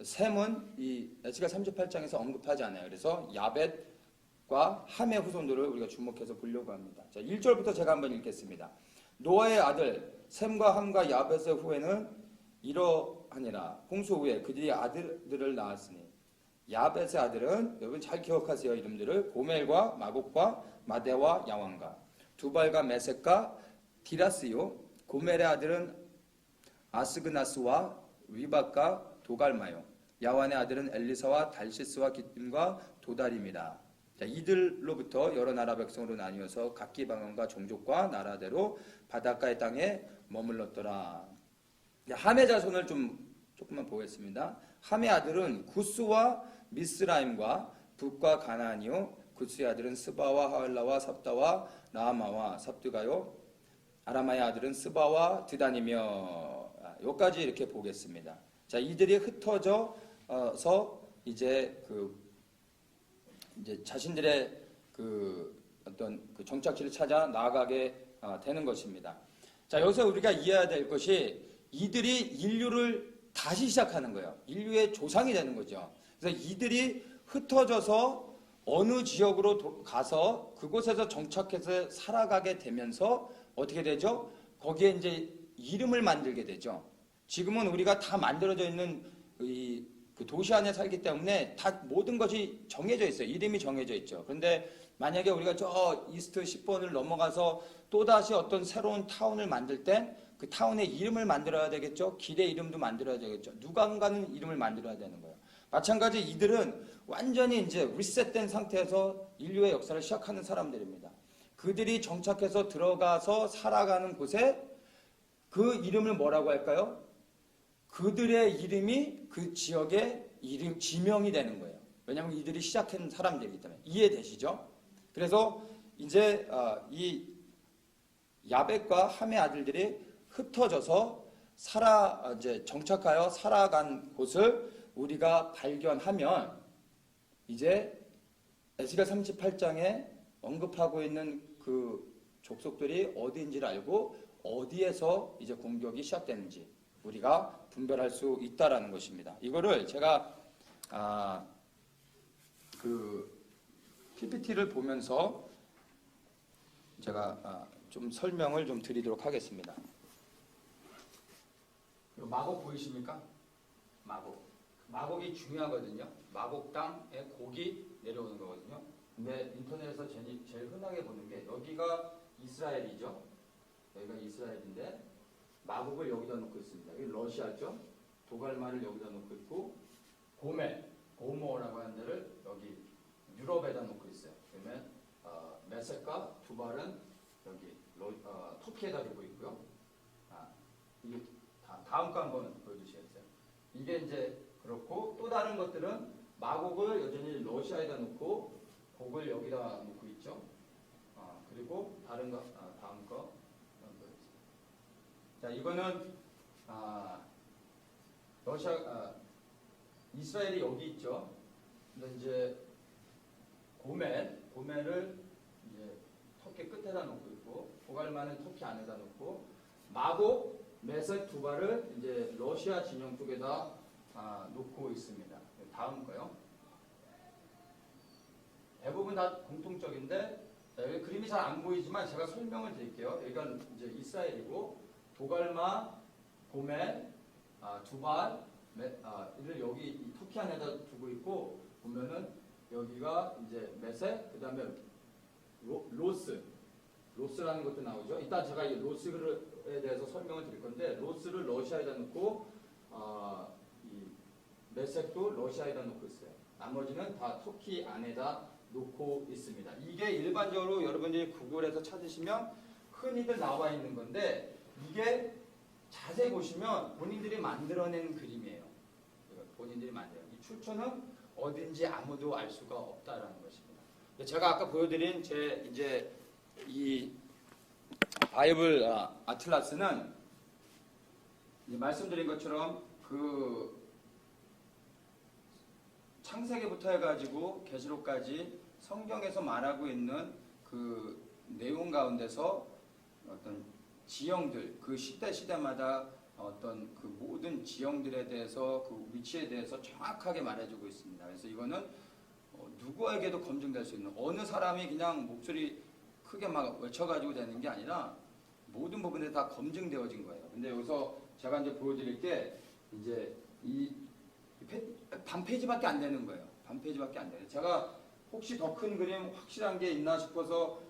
셈은 이 에스겔 38장에서 언급하지 않아요. 그래서 야벳과 함의 후손들을 우리가 주목해서 보려고 합니다. 자, 1절부터 제가 한번 읽겠습니다. 노아의 아들 셈과 함과 야벳의 후에는 이러하니라. 홍수 후에 그들이 아들들을 낳았으니 야벳의 아들은, 여러분 잘 기억하세요. 이름들을 고멜과 마곡과 마대와 야왕과 두발과 메섹과 디라스요. 고멜의 아들은 아스그나스와 위박과 도갈마요. 야완의 아들은 엘리사와 달시스와 기tim과 도달입니다. 자, 이들로부터 여러 나라 백성으로 나뉘어서 각기 방언과 종족과 나라대로 바닷가의 땅에 머물렀더라. 함의 자손을 조금만 보겠습니다. 함의 아들은 구스와 미스라임과 북과 가나안이요. 구스의 아들은 스바와 하을라와 삽다와 라마와 삽드가요. 아라마의 아들은 스바와 드단이며. 여기까지 이렇게 보겠습니다. 자, 이들이 흩어져서 이제 자신들의 어떤 정착지를 찾아 나아가게 되는 것입니다. 자, 여기서 우리가 이해해야 될 것이 이들이 인류를 다시 시작하는 거예요. 인류의 조상이 되는 거죠. 그래서 이들이 흩어져서 어느 지역으로 가서 그곳에서 정착해서 살아가게 되면서 어떻게 되죠? 거기에 이제 이름을 만들게 되죠. 지금은 우리가 다 만들어져 있는 이 그 도시 안에 살기 때문에 다 모든 것이 정해져 있어요. 이름이 정해져 있죠. 그런데 만약에 우리가 저 이스트 10번을 넘어가서 또다시 어떤 새로운 타운을 만들 땐 그 타운의 이름을 만들어야 되겠죠. 길의 이름도 만들어야 되겠죠. 누군가는 이름을 만들어야 되는 거예요. 마찬가지 이들은 완전히 이제 리셋된 상태에서 인류의 역사를 시작하는 사람들입니다. 그들이 정착해서 들어가서 살아가는 곳에 그 이름을 뭐라고 할까요? 그들의 이름이 그 지역의 이름, 지명이 되는 거예요. 왜냐하면 이들이 시작한 사람들이기 때문에. 이해되시죠? 그래서 이제 이 야벳과 함의 아들들이 흩어져서 이제 정착하여 살아간 곳을 우리가 발견하면 이제 에스겔 38장에 언급하고 있는 그 족속들이 어디인지를 알고 어디에서 이제 공격이 시작되는지 우리가 분별할 수 있다라는 것입니다. 이거를 제가 그 PPT를 보면서 제가 좀 설명을 좀 드리도록 하겠습니다. 마곡 보이십니까? 마곡이 중요하거든요. 마곡 땅에 곡이 내려오는 거거든요. 근데 인터넷에서 제일 흔하게 보는 게 여기가 이스라엘이죠. 여기가 이스라엘인데 마곡을 여기다 놓고 있습니다. 여기 러시아죠. 도갈마를 여기다 놓고 있고 고모라고 하는 데를 여기 유럽에다 놓고 있어요. 그러면 메섹과 두발은 여기 터키에다 두고 있고요. 이게 다음 거 한번 보여주시겠어요? 이게 이제 그렇고 또 다른 것들은 마곡을 여전히 러시아에다 놓고 곡을 여기다 놓고 있죠. 그리고 다른 거 다음 거 자 이거는 이스라엘이 여기 있죠. 근데 이제 고멜을 이제 터키 끝에다 놓고 있고 도갈마는 터키 안에다 놓고 마곡, 메섹, 두발을 이제 러시아 진영 쪽에다 놓고 있습니다. 다음 거요. 대부분 다 공통적인데 여기 그림이 잘 안 보이지만 제가 설명을 드릴게요. 여기가 이제 이스라엘이고 도갈마, 고멜, 두발, 이를 여기 이 터키 안에다 두고 있고 보면은 여기가 이제 메섹, 그 다음에 로스라는 것도 나오죠. 이따 제가 이 로스에 대해서 설명을 드릴 건데 로스를 러시아에다 놓고 이 메섹도 러시아에다 놓고 있어요. 나머지는 다 터키 안에다 놓고 있습니다. 이게 일반적으로 여러분들이 구글에서 찾으시면 흔히들 나와 있는 건데 이게 자세히 보시면 본인들이 만들어낸 그림이에요. 본인들이 만들어낸. 이 출처는 어딘지 아무도 알 수가 없다라는 것입니다. 제가 아까 보여드린 이제 이 바이블 아틀라스는 이제 말씀드린 것처럼 그 창세기부터 해가지고 계시록까지 성경에서 말하고 있는 그 내용 가운데서 어떤 지형들, 그 시대마다 어떤 그 모든 지형들에 대해서 그 위치에 대해서 정확하게 말해주고 있습니다. 그래서 이거는 누구에게도 검증될 수 있는 어느 사람이 그냥 목소리 크게 막 외쳐가지고 되는 게 아니라 모든 부분에 다 검증되어진 거예요. 근데 여기서 제가 이제 보여드릴 게 이제 이 반 페이지밖에 안 되는 거예요. 반 페이지밖에 안 돼요. 제가 혹시 더 큰 그림 확실한 게 있나 싶어서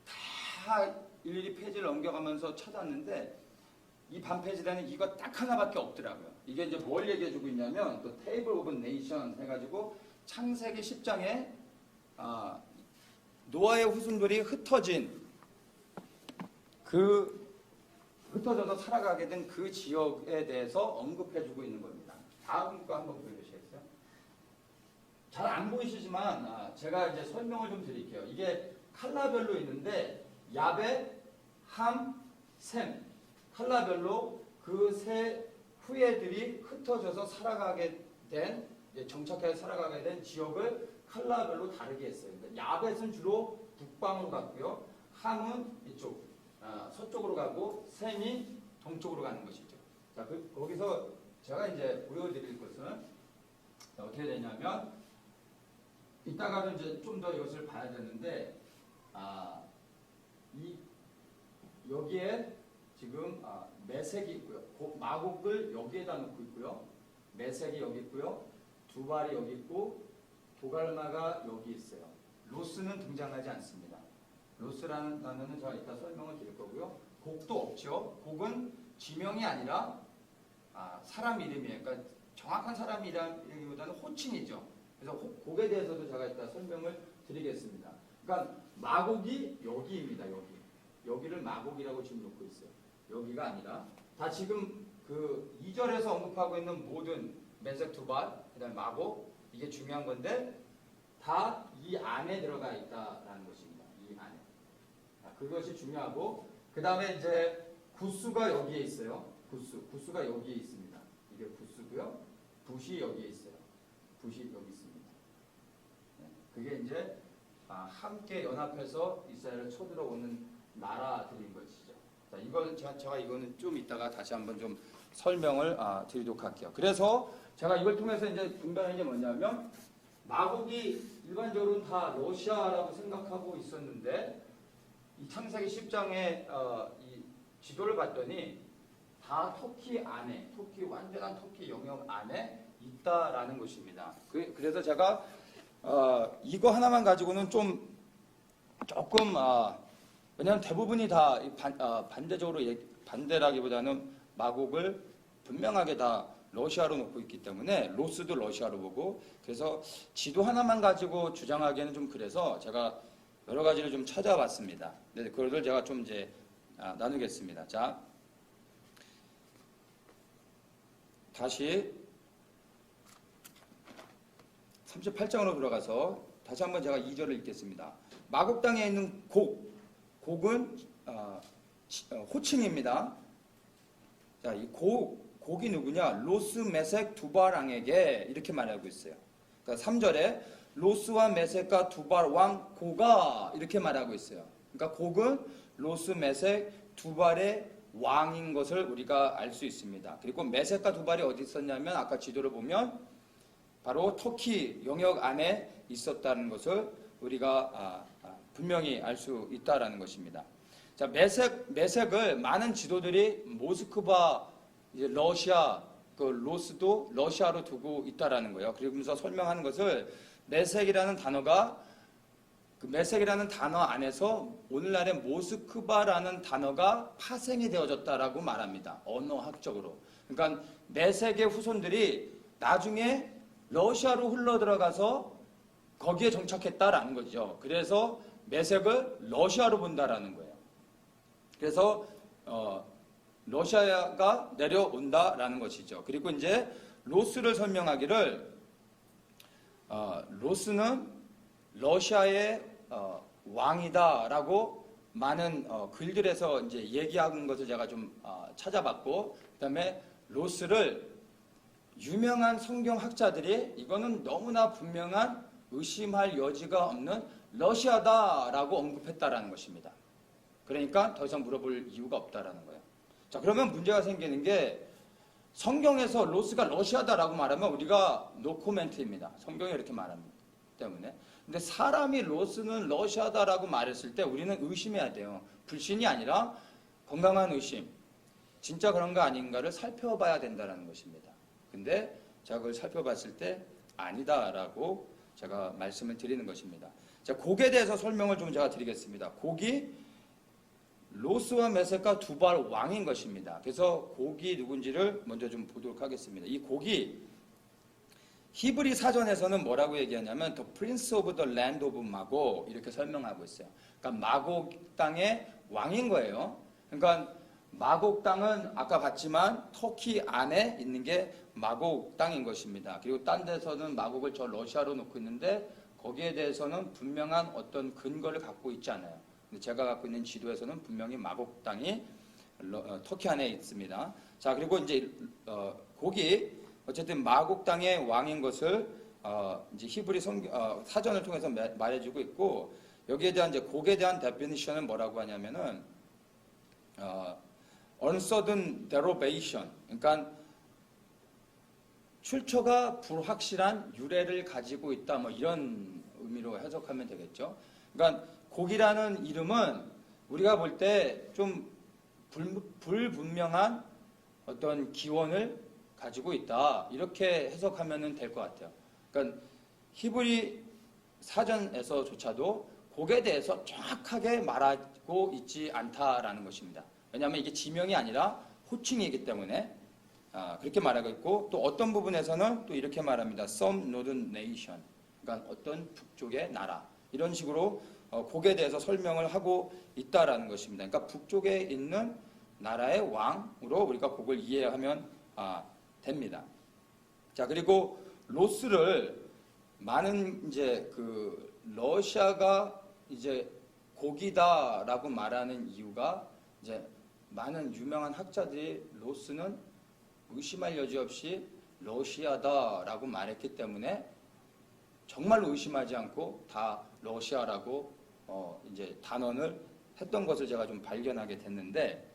다 일일이 페이지를 넘겨가면서 찾았는데 이 반 페이지 되는 이거 딱 하나밖에 없더라고요. 이게 이제 뭘 얘기해주고 있냐면 또 테이블 오브 네이션 해가지고 창세기 10장에 노아의 후손들이 흩어져서 살아가게 된 그 지역에 대해서 언급해주고 있는 겁니다. 다음 거 한번 보여주시겠어요? 잘 안 보이시지만 제가 이제 설명을 좀 드릴게요. 이게 칼라별로 있는데 야벳, 함, 셈 칼라별로 그 세 후예들이 흩어져서 살아가게 된 정착해서 살아가게 된 지역을 칼라별로 다르게 했어요. 그러니까 야벳은 주로 북방으로 갔고요. 함은 이쪽 서쪽으로 가고 셈이 동쪽으로 가는 것이죠. 자, 거기서 제가 이제 보여드릴 것은 어떻게 되냐면 이따가는 이제 좀 더 이것을 봐야 되는데 여기에 지금 메섹이 있고요. 마곡을 여기에다 놓고 있고요. 메색이 여기 있고요. 두발이 여기 있고 도갈마가 여기 있어요. 로스는 등장하지 않습니다. 로스라는 단어는 제가 이따 설명을 드릴 거고요. 곡도 없죠. 곡은 지명이 아니라 사람 이름이에요. 그러니까 정확한 사람 이름이라기보다는 호칭이죠. 그래서 곡에 대해서도 제가 이따 설명을 드리겠습니다. 그러니까 마곡이 여기입니다. 여기를 마곡이라고 지금 놓고 있어요. 여기가 아니라 다 지금 그 2절에서 언급하고 있는 모든 메색 두발, 그다음에 마곡, 이게 중요한 건데 다 이 안에 들어가 있다라는 것입니다. 이 안에. 그것이 중요하고 그 다음에 이제 구스가 여기에 있어요. 구스가 여기에 있습니다. 이게 구스고요. 붓이 여기에 있어요. 붓이 여기 있습니다. 그게 이제 함께 연합해서 이스라엘을 쳐들어오는 나라들인 것이죠. 자, 이걸 제가 이거는 좀 이따가 다시 한번 좀 설명을 드리도록 할게요. 그래서 제가 이걸 통해서 이제 분별한 게 뭐냐면 마곡이 일반적으로 다 러시아라고 생각하고 있었는데 이 창세기 10장의 이 지도를 봤더니 다 터키 안에, 완전한 터키 영역 안에 있다라는 것입니다. 그래서 제가 이거 하나만 가지고는 조금 왜냐하면 대부분이 다 반대적으로 반대라기보다는 마곡을 분명하게 다 러시아로 놓고 있기 때문에 로스도 러시아로 보고 그래서 지도 하나만 가지고 주장하기에는 좀 그래서 제가 여러 가지를 좀 찾아봤습니다. 네, 그걸 제가 좀 이제 나누겠습니다. 자, 다시 38장으로 들어가서 다시 한번 제가 2절을 읽겠습니다. 마곡 땅에 있는 곡은 호칭입니다. 자, 이 곡이 누구냐? 로스, 메색, 두발왕에게 이렇게 말하고 있어요. 그러니까 3절에 로스와 메색과 두발 왕 고가 이렇게 말하고 있어요. 그러니까 곡은 로스, 메색, 두발의 왕인 것을 우리가 알 수 있습니다. 그리고 메색과 두발이 어디 있었냐면 아까 지도를 보면 바로 터키 영역 안에 있었다는 것을 우리가 분명히 알 수 있다라는 것입니다. 자, 메색을 많은 지도들이 모스크바, 이제 러시아, 그 로스도 러시아로 두고 있다라는 거예요. 그러면서 설명하는 것을 메색이라는 단어가 그 메색이라는 단어 안에서 오늘날의 모스크바라는 단어가 파생이 되어졌다라고 말합니다. 언어학적으로. 그러니까 메색의 후손들이 나중에 러시아로 흘러 들어가서 거기에 정착했다라는 거죠. 그래서 메색을 러시아로 본다라는 거예요. 그래서 러시아가 내려온다라는 것이죠. 그리고 이제 로스를 설명하기를 로스는 러시아의 왕이다라고 많은 글들에서 이제 얘기하는 것을 제가 좀 찾아봤고, 그다음에 로스를 유명한 성경학자들이 이거는 너무나 분명한 의심할 여지가 없는 러시아다라고 언급했다라는 것입니다. 그러니까 더 이상 물어볼 이유가 없다라는 거예요. 자, 그러면 문제가 생기는 게 성경에서 로스가 러시아다라고 말하면 우리가 노코멘트입니다. 성경이 이렇게 말합니다. 때문에. 근데 사람이 로스는 러시아다라고 말했을 때 우리는 의심해야 돼요. 불신이 아니라 건강한 의심. 진짜 그런 거 아닌가를 살펴봐야 된다는 것입니다. 근데 제가 그걸 살펴봤을 때 아니다라고 제가 말씀을 드리는 것입니다. 자, 곡에 대해서 설명을 좀 제가 드리겠습니다. 곡이 로스와 메색과 두발 왕인 것입니다. 그래서 곡이 누군지를 먼저 좀 보도록 하겠습니다. 이 곡이 히브리 사전에서는 뭐라고 얘기하냐면 The Prince of the Land of Magog 이렇게 설명하고 있어요. 그러니까 마곡 땅의 왕인 거예요. 그러니까 마곡 땅은 아까 봤지만 터키 안에 있는 게 마곡 땅인 것입니다. 그리고 딴 데서는 마곡을 저 러시아로 놓고 있는데 거기에 대해서는 분명한 어떤 근거를 갖고 있지 않아요. 근데 제가 갖고 있는 지도에서는 분명히 마곡 땅이 터키 안에 있습니다. 자, 그리고 이제 곡이 어쨌든 마곡 땅의 왕인 것을 이제 히브리 사전을 통해서 말해주고 있고, 여기에 대한 이제 곡에 대한 데피니션은 뭐라고 하냐면은 uncertain derivation, 그러니까 출처가 불확실한 유래를 가지고 있다, 뭐 이런 의미로 해석하면 되겠죠. 그러니까 곡이라는 이름은 우리가 볼 때 좀 불분명한 어떤 기원을 가지고 있다. 이렇게 해석하면 될 것 같아요. 그러니까 히브리 사전에서조차도 곡에 대해서 정확하게 말하고 있지 않다라는 것입니다. 왜냐하면 이게 지명이 아니라 호칭이기 때문에 그렇게 말하고 있고, 또 어떤 부분에서는 또 이렇게 말합니다. Some northern nation, 그러니까 어떤 북쪽의 나라, 이런 식으로 곡에 대해서 설명을 하고 있다라는 것입니다. 그러니까 북쪽에 있는 나라의 왕으로 우리가 곡을 이해하면 됩니다. 자, 그리고 로스를 많은 이제 그 러시아가 이제 곡이다라고 말하는 이유가, 이제 많은 유명한 학자들이 로스는 의심할 여지 없이 러시아다라고 말했기 때문에 정말로 의심하지 않고 다 러시아라고 이제 단언을 했던 것을 제가 좀 발견하게 됐는데,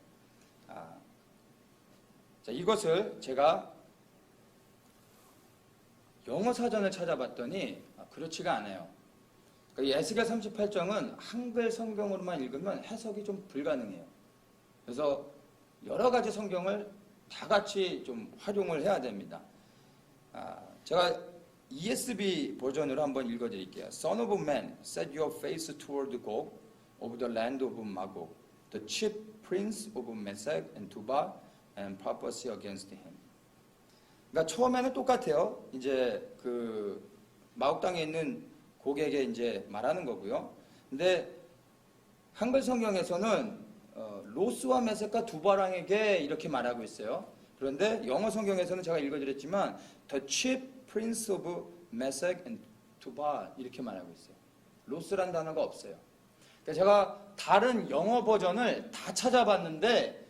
자, 이것을 제가 영어 사전을 찾아봤더니 그렇지가 않아요. 그러니까 에스겔 38장은 한글 성경으로만 읽으면 해석이 좀 불가능해요. 그래서 여러 가지 성경을 다 같이 좀 활용을 해야 됩니다. 제가 ESV 버전으로 한번 읽어드릴게요. Son of man, set your face toward the Gog of the land of Magog, the chief prince of Meshech and Tubal, and purpose against him. 그러니까 처음에는 똑같아요. 이제 그 마곡 땅에 있는 고객에게 이제 말하는 거고요. 근데 한글 성경에서는 로스와 메섹과 두바랑에게 이렇게 말하고 있어요. 그런데 영어 성경에서는 제가 읽어드렸지만 The chief prince of Meshech and Tubal 이렇게 말하고 있어요. 로스란 단어가 없어요. 그러니까 제가 다른 영어 버전을 다 찾아봤는데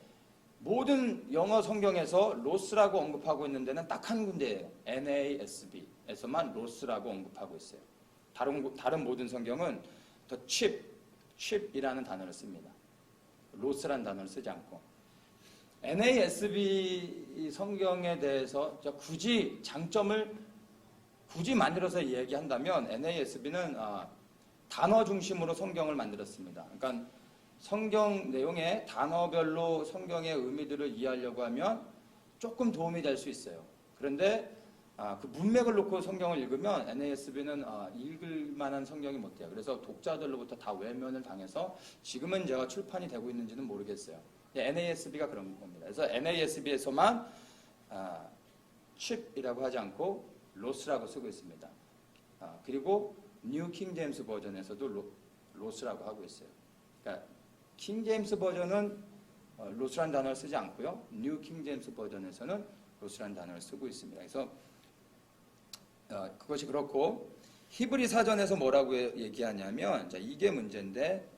모든 영어 성경에서 로스라고 언급하고 있는 데는 딱 한 군데예요. NASB에서만 로스라고 언급하고 있어요. 다른 모든 성경은 The chip이라는 단어를 씁니다. 로스란 단어를 쓰지 않고. NASB 성경에 대해서 굳이 장점을 굳이 만들어서 얘기한다면 NASB는 단어 중심으로 성경을 만들었습니다. 그러니까 성경 내용의 단어별로 성경의 의미들을 이해하려고 하면 조금 도움이 될 수 있어요. 그런데 그 문맥을 놓고 성경을 읽으면 NASB는 읽을 만한 성경이 못 돼요. 그래서 독자들로부터 다 외면을 당해서 지금은 제가 출판이 되고 있는지는 모르겠어요. NASB가 그런 겁니다. 그래서 NASB에서만 chip이라고 하지 않고 로스라고 쓰고 있습니다. 그리고 뉴 킹 제임스 버전에서도 로스라고 하고 있어요. 그러니까 킹 제임스 버전은 로스라는 단어를 쓰지 않고요. 뉴 킹 제임스 버전에서는 로스라는 단어를 쓰고 있습니다. 그래서 그것이 그렇고, 히브리 사전에서 뭐라고 얘기하냐면, 자, 이게 문제인데,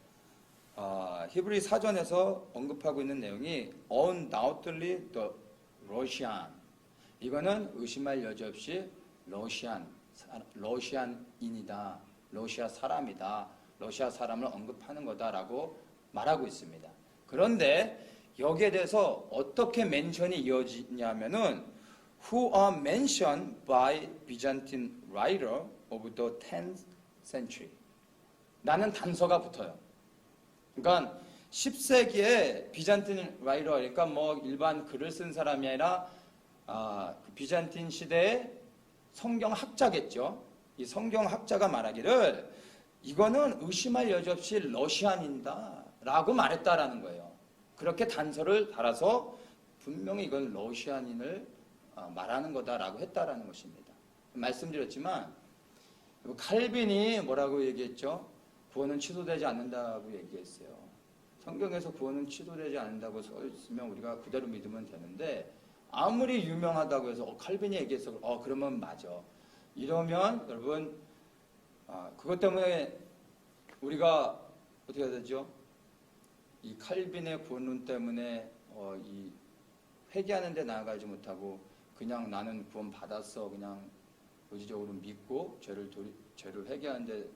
히브리 사전에서 언급하고 있는 내용이 undoubtedly the Russian, 이거는 의심할 여지 없이 러시안인이다, 러시아 사람이다, 러시아 사람을 언급하는 거다라고 말하고 있습니다. 그런데 여기에 대해서 어떻게 멘션이 이어지냐면은 who are mentioned by Byzantine writer of the 10th century. 라는 단서가 붙어요. 그러니까 10세기에 비잔틴 라이터, 그러니까 뭐 일반 글을 쓴 사람이 아니라 그 비잔틴 시대의 성경학자겠죠. 이 성경학자가 말하기를 이거는 의심할 여지 없이 러시안인다 라고 말했다라는 거예요. 그렇게 단서를 달아서 분명히 이건 러시안인을 말하는 거다라고 했다라는 것입니다. 말씀드렸지만 칼빈이 뭐라고 얘기했죠? 구원은 취소되지 않는다고 얘기했어요. 성경에서 구원은 취소되지 않는다고 써 있으면 우리가 그대로 믿으면 되는데, 아무리 유명하다고 해서 칼빈이 얘기해서 그러면 맞아, 이러면 여러분 그것 때문에 우리가 어떻게 해야 되죠? 이 칼빈의 구원론 때문에 이 회개하는 데 나아가지 못하고 그냥 나는 구원 받았어, 그냥 의지적으로 믿고 죄를 회개하는 데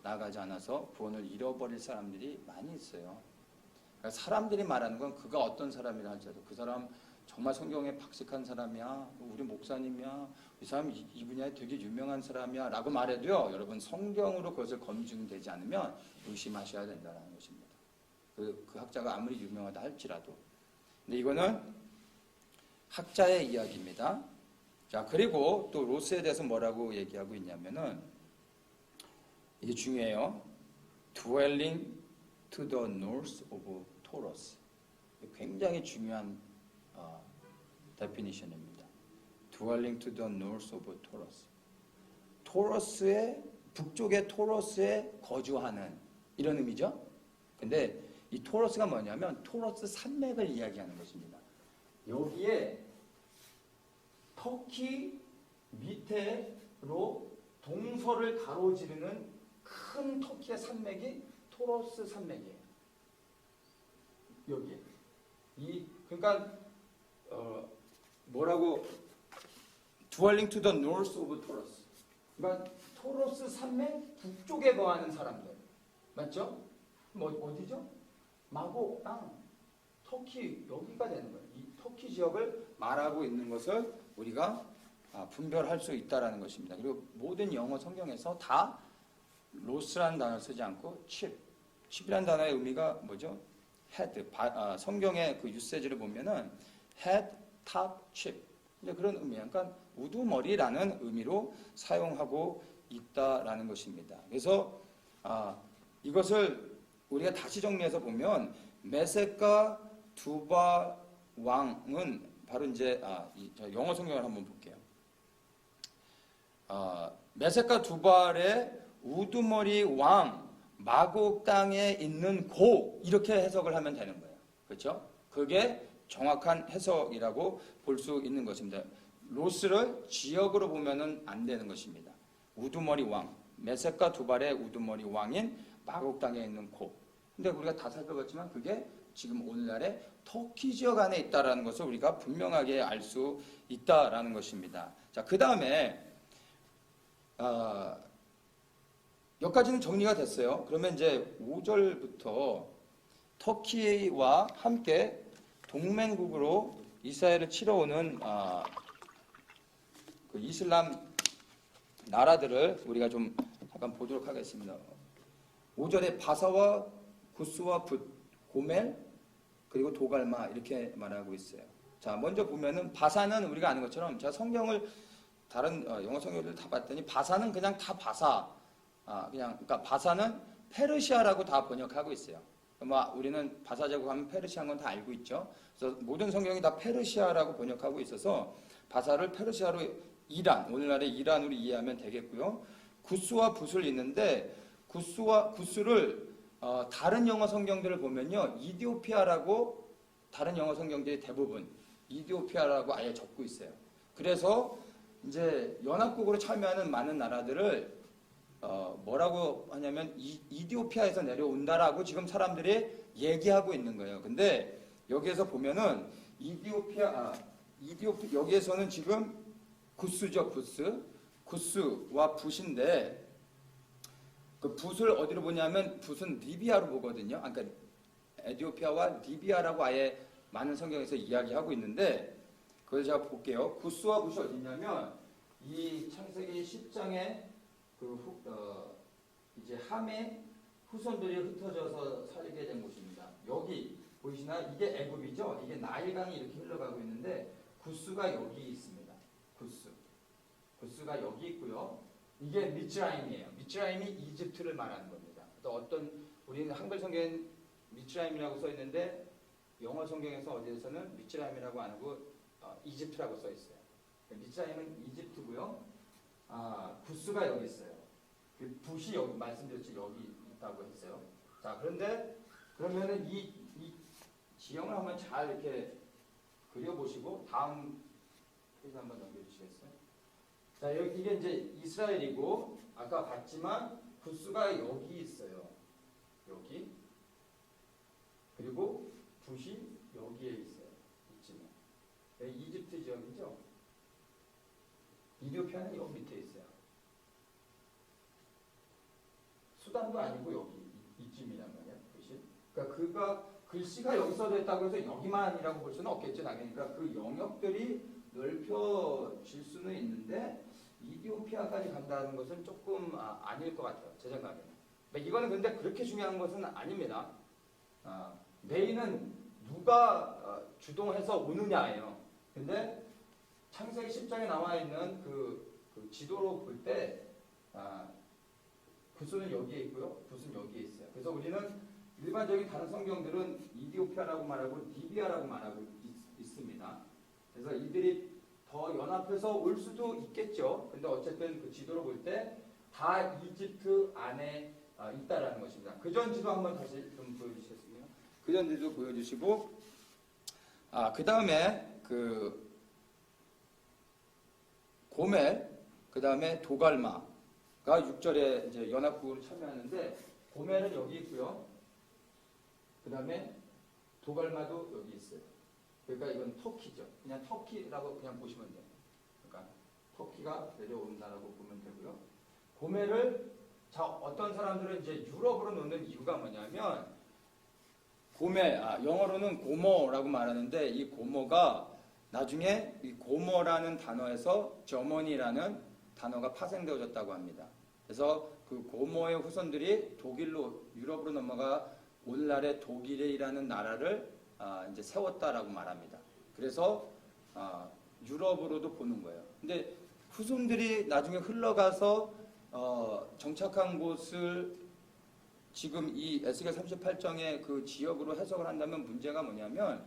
나아가지 않아서 구원을 잃어버릴 사람들이 많이 있어요. 그러니까 사람들이 말하는 건 그가 어떤 사람이라 할지라도 그 사람 정말 성경에 박식한 사람이야, 우리 목사님이야, 이 사람 이 분야에 되게 유명한 사람이야 라고 말해도요, 여러분 성경으로 그것을 검증되지 않으면 의심하셔야 된다는 것입니다. 그 학자가 아무리 유명하다 할지라도. 근데 이거는 학자의 이야기입니다. 자, 그리고 또 로스에 대해서 뭐라고 얘기하고 있냐면은 이게 중요해요. Dwelling to the north of Taurus. 굉장히 중요한 definition입니다. Dwelling to the north of Taurus. 토러스의 북쪽의 토러스에 거주하는 이런 의미죠. 근데 이 토러스가 뭐냐면 토러스 산맥을 이야기하는 것입니다. 여기에 터키 밑으로 동서를 가로지르는 큰 터키의 산맥이 토러스 산맥이에요. 여기에 그러니까 뭐라고 Dwelling to the north of Taurus. 그러니까 토러스 산맥 북쪽에 거하는 사람들 맞죠? 뭐 어디죠? 마곡 땅 터키 여기가 되는 거예요. 이 터키 지역을 말하고 있는 것을 우리가 분별할 수 있다라는 것입니다. 그리고 모든 영어 성경에서 다 로스라는 단어를 쓰지 않고 칩이라는 단어의 의미가 뭐죠? head. 성경의 그 유세지를 보면은 head, top, chip. 이제 그런 의미예요. 그러니까 우두머리라는 의미로 사용하고 있다라는 것입니다. 그래서 이것을 우리가 다시 정리해서 보면 메섹과 두바 왕은 바로 이제 영어 성경을 한번 볼게요. 메섹과 두발의 우두머리 왕 마곡 땅에 있는 곳 이렇게 해석을 하면 되는 거예요. 그렇죠? 그게 정확한 해석이라고 볼 수 있는 것입니다. 로스를 지역으로 보면은 안 되는 것입니다. 우두머리 왕, 메섹과 두발의 우두머리 왕인 마곡 땅에 있는 곳. 근데 우리가 다 살펴봤지만 그게 지금 오늘날의 터키 지역 안에 있다라는 것을 우리가 분명하게 알 수 있다라는 것입니다. 자, 그 다음에 여기까지는 정리가 됐어요. 그러면 이제 5절부터 터키와 함께 동맹국으로 이스라엘을 치러 오는 그 이슬람 나라들을 우리가 좀 잠깐 보도록 하겠습니다. 5절에 바사와 구스와 붓, 고멜 그리고 도갈마 이렇게 말하고 있어요. 자, 먼저 보면은 바사는 우리가 아는 것처럼 제가 성경을 다른 영어 성경들 다 봤더니 바사는 그냥 다 바사. 그러니까 바사는 페르시아라고 다 번역하고 있어요. 우리는 바사 제국하면 페르시아인 건 다 알고 있죠. 그래서 모든 성경이 다 페르시아라고 번역하고 있어서 바사를 페르시아로 이란, 오늘날의 이란으로 이해하면 되겠고요. 구스와 붓을 있는데 구스를 다른 영어 성경들을 보면요, 이디오피아라고 다른 영어 성경들이 대부분 이디오피아라고 아예 적고 있어요. 그래서 이제 연합국으로 참여하는 많은 나라들을 뭐라고 하냐면 이디오피아에서 내려온다라고 지금 사람들이 얘기하고 있는 거예요. 근데 여기에서 보면은 여기에서는 지금 구스죠, 구스와 붓인데 그 붓을 어디로 보냐면 붓은 리비아로 보거든요. 그러니까 에티오피아와 리비아라고 아예 많은 성경에서 이야기하고 있는데 그걸 제가 볼게요. 구스와 붓이 어디 있냐면 이 창세기 10장에 이제 함의 후손들이 흩어져서 살게 된 곳입니다. 여기 보이시나? 이게 애굽이죠. 이게 나일강이 이렇게 흘러가고 있는데 구스가 여기 있습니다. 구스가 여기 있고요. 이게 미츠라임이에요. 미츠라임이 이집트를 말하는 겁니다. 또 우리는 한글 성경엔 미츠라임이라고 써 있는데 영어 성경에서 어디에서는 미츠라임이라고 안 하고 이집트라고 써 있어요. 미츠라임은 이집트고요. 구스가 여기 있어요. 그 붓이 여기 말씀드렸지 여기 있다고 했어요. 자, 그러면은 이 지형을 한번 잘 이렇게 그려보시고 다음 페이지 한번 넘겨주시겠어요? 자, 이게 이제 이스라엘이고 아까 봤지만 구스가 여기 있어요. 여기. 그리고 붓이 여기에 있어요. 이쯤에. 이집트 지역이죠. 이디오피아는 여기 밑에 있어요. 수단도 아니고 여기 이쯤이란 말이야. 붓이. 그러니까 글씨가 여기 써졌다고 해서 여기만이라고 볼 수는 없겠죠. 당연히. 그러니까 그 영역들이 넓혀질 수는 있는데 이디오피아까지 간다는 것은 조금 아닐 것 같아요. 제 생각에는. 이거는 근데 그렇게 중요한 것은 아닙니다. 메인은 누가 주동해서 오느냐예요. 근데 창세기 10장에 나와 있는 그 지도로 볼 때 구스는 여기에 있고요. 붓은 여기에 있어요. 그래서 우리는 일반적인 다른 성경들은 이디오피아라고 말하고 리비아라고 말하고 있습니다. 그래서 이들이 더 연합해서 올 수도 있겠죠. 근데 어쨌든 그 지도로 볼 때 다 이집트 안에 있다라는 것입니다. 그전 지도 한번 다시 좀 보여주시겠습니까? 그전 지도 보여주시고, 그 다음에 그 고멜, 그 다음에 도갈마가 6절에 이제 연합국으로 참여하는데, 고멜은 여기 있고요. 그 다음에 도갈마도 여기 있어요. 그러니까 이건 터키죠. 그냥 터키라고 그냥 보시면 돼요. 그러니까 터키가 내려온다라고 보면 되고요. 고멜을 어떤 사람들은 이제 유럽으로 놓는 이유가 뭐냐면 고멜, 영어로는 고모라고 말하는데 이 고모가 나중에 이 고모라는 단어에서 저머니라는 단어가 파생되어졌다고 합니다. 그래서 그 고모의 후손들이 독일로 유럽으로 넘어가 오늘날의 독일이라는 나라를 이제 세웠다라고 말합니다. 그래서 유럽으로도 보는 거예요. 근데 후손들이 나중에 흘러가서 정착한 곳을 지금 이 에스겔 38장의 그 지역으로 해석을 한다면 문제가 뭐냐면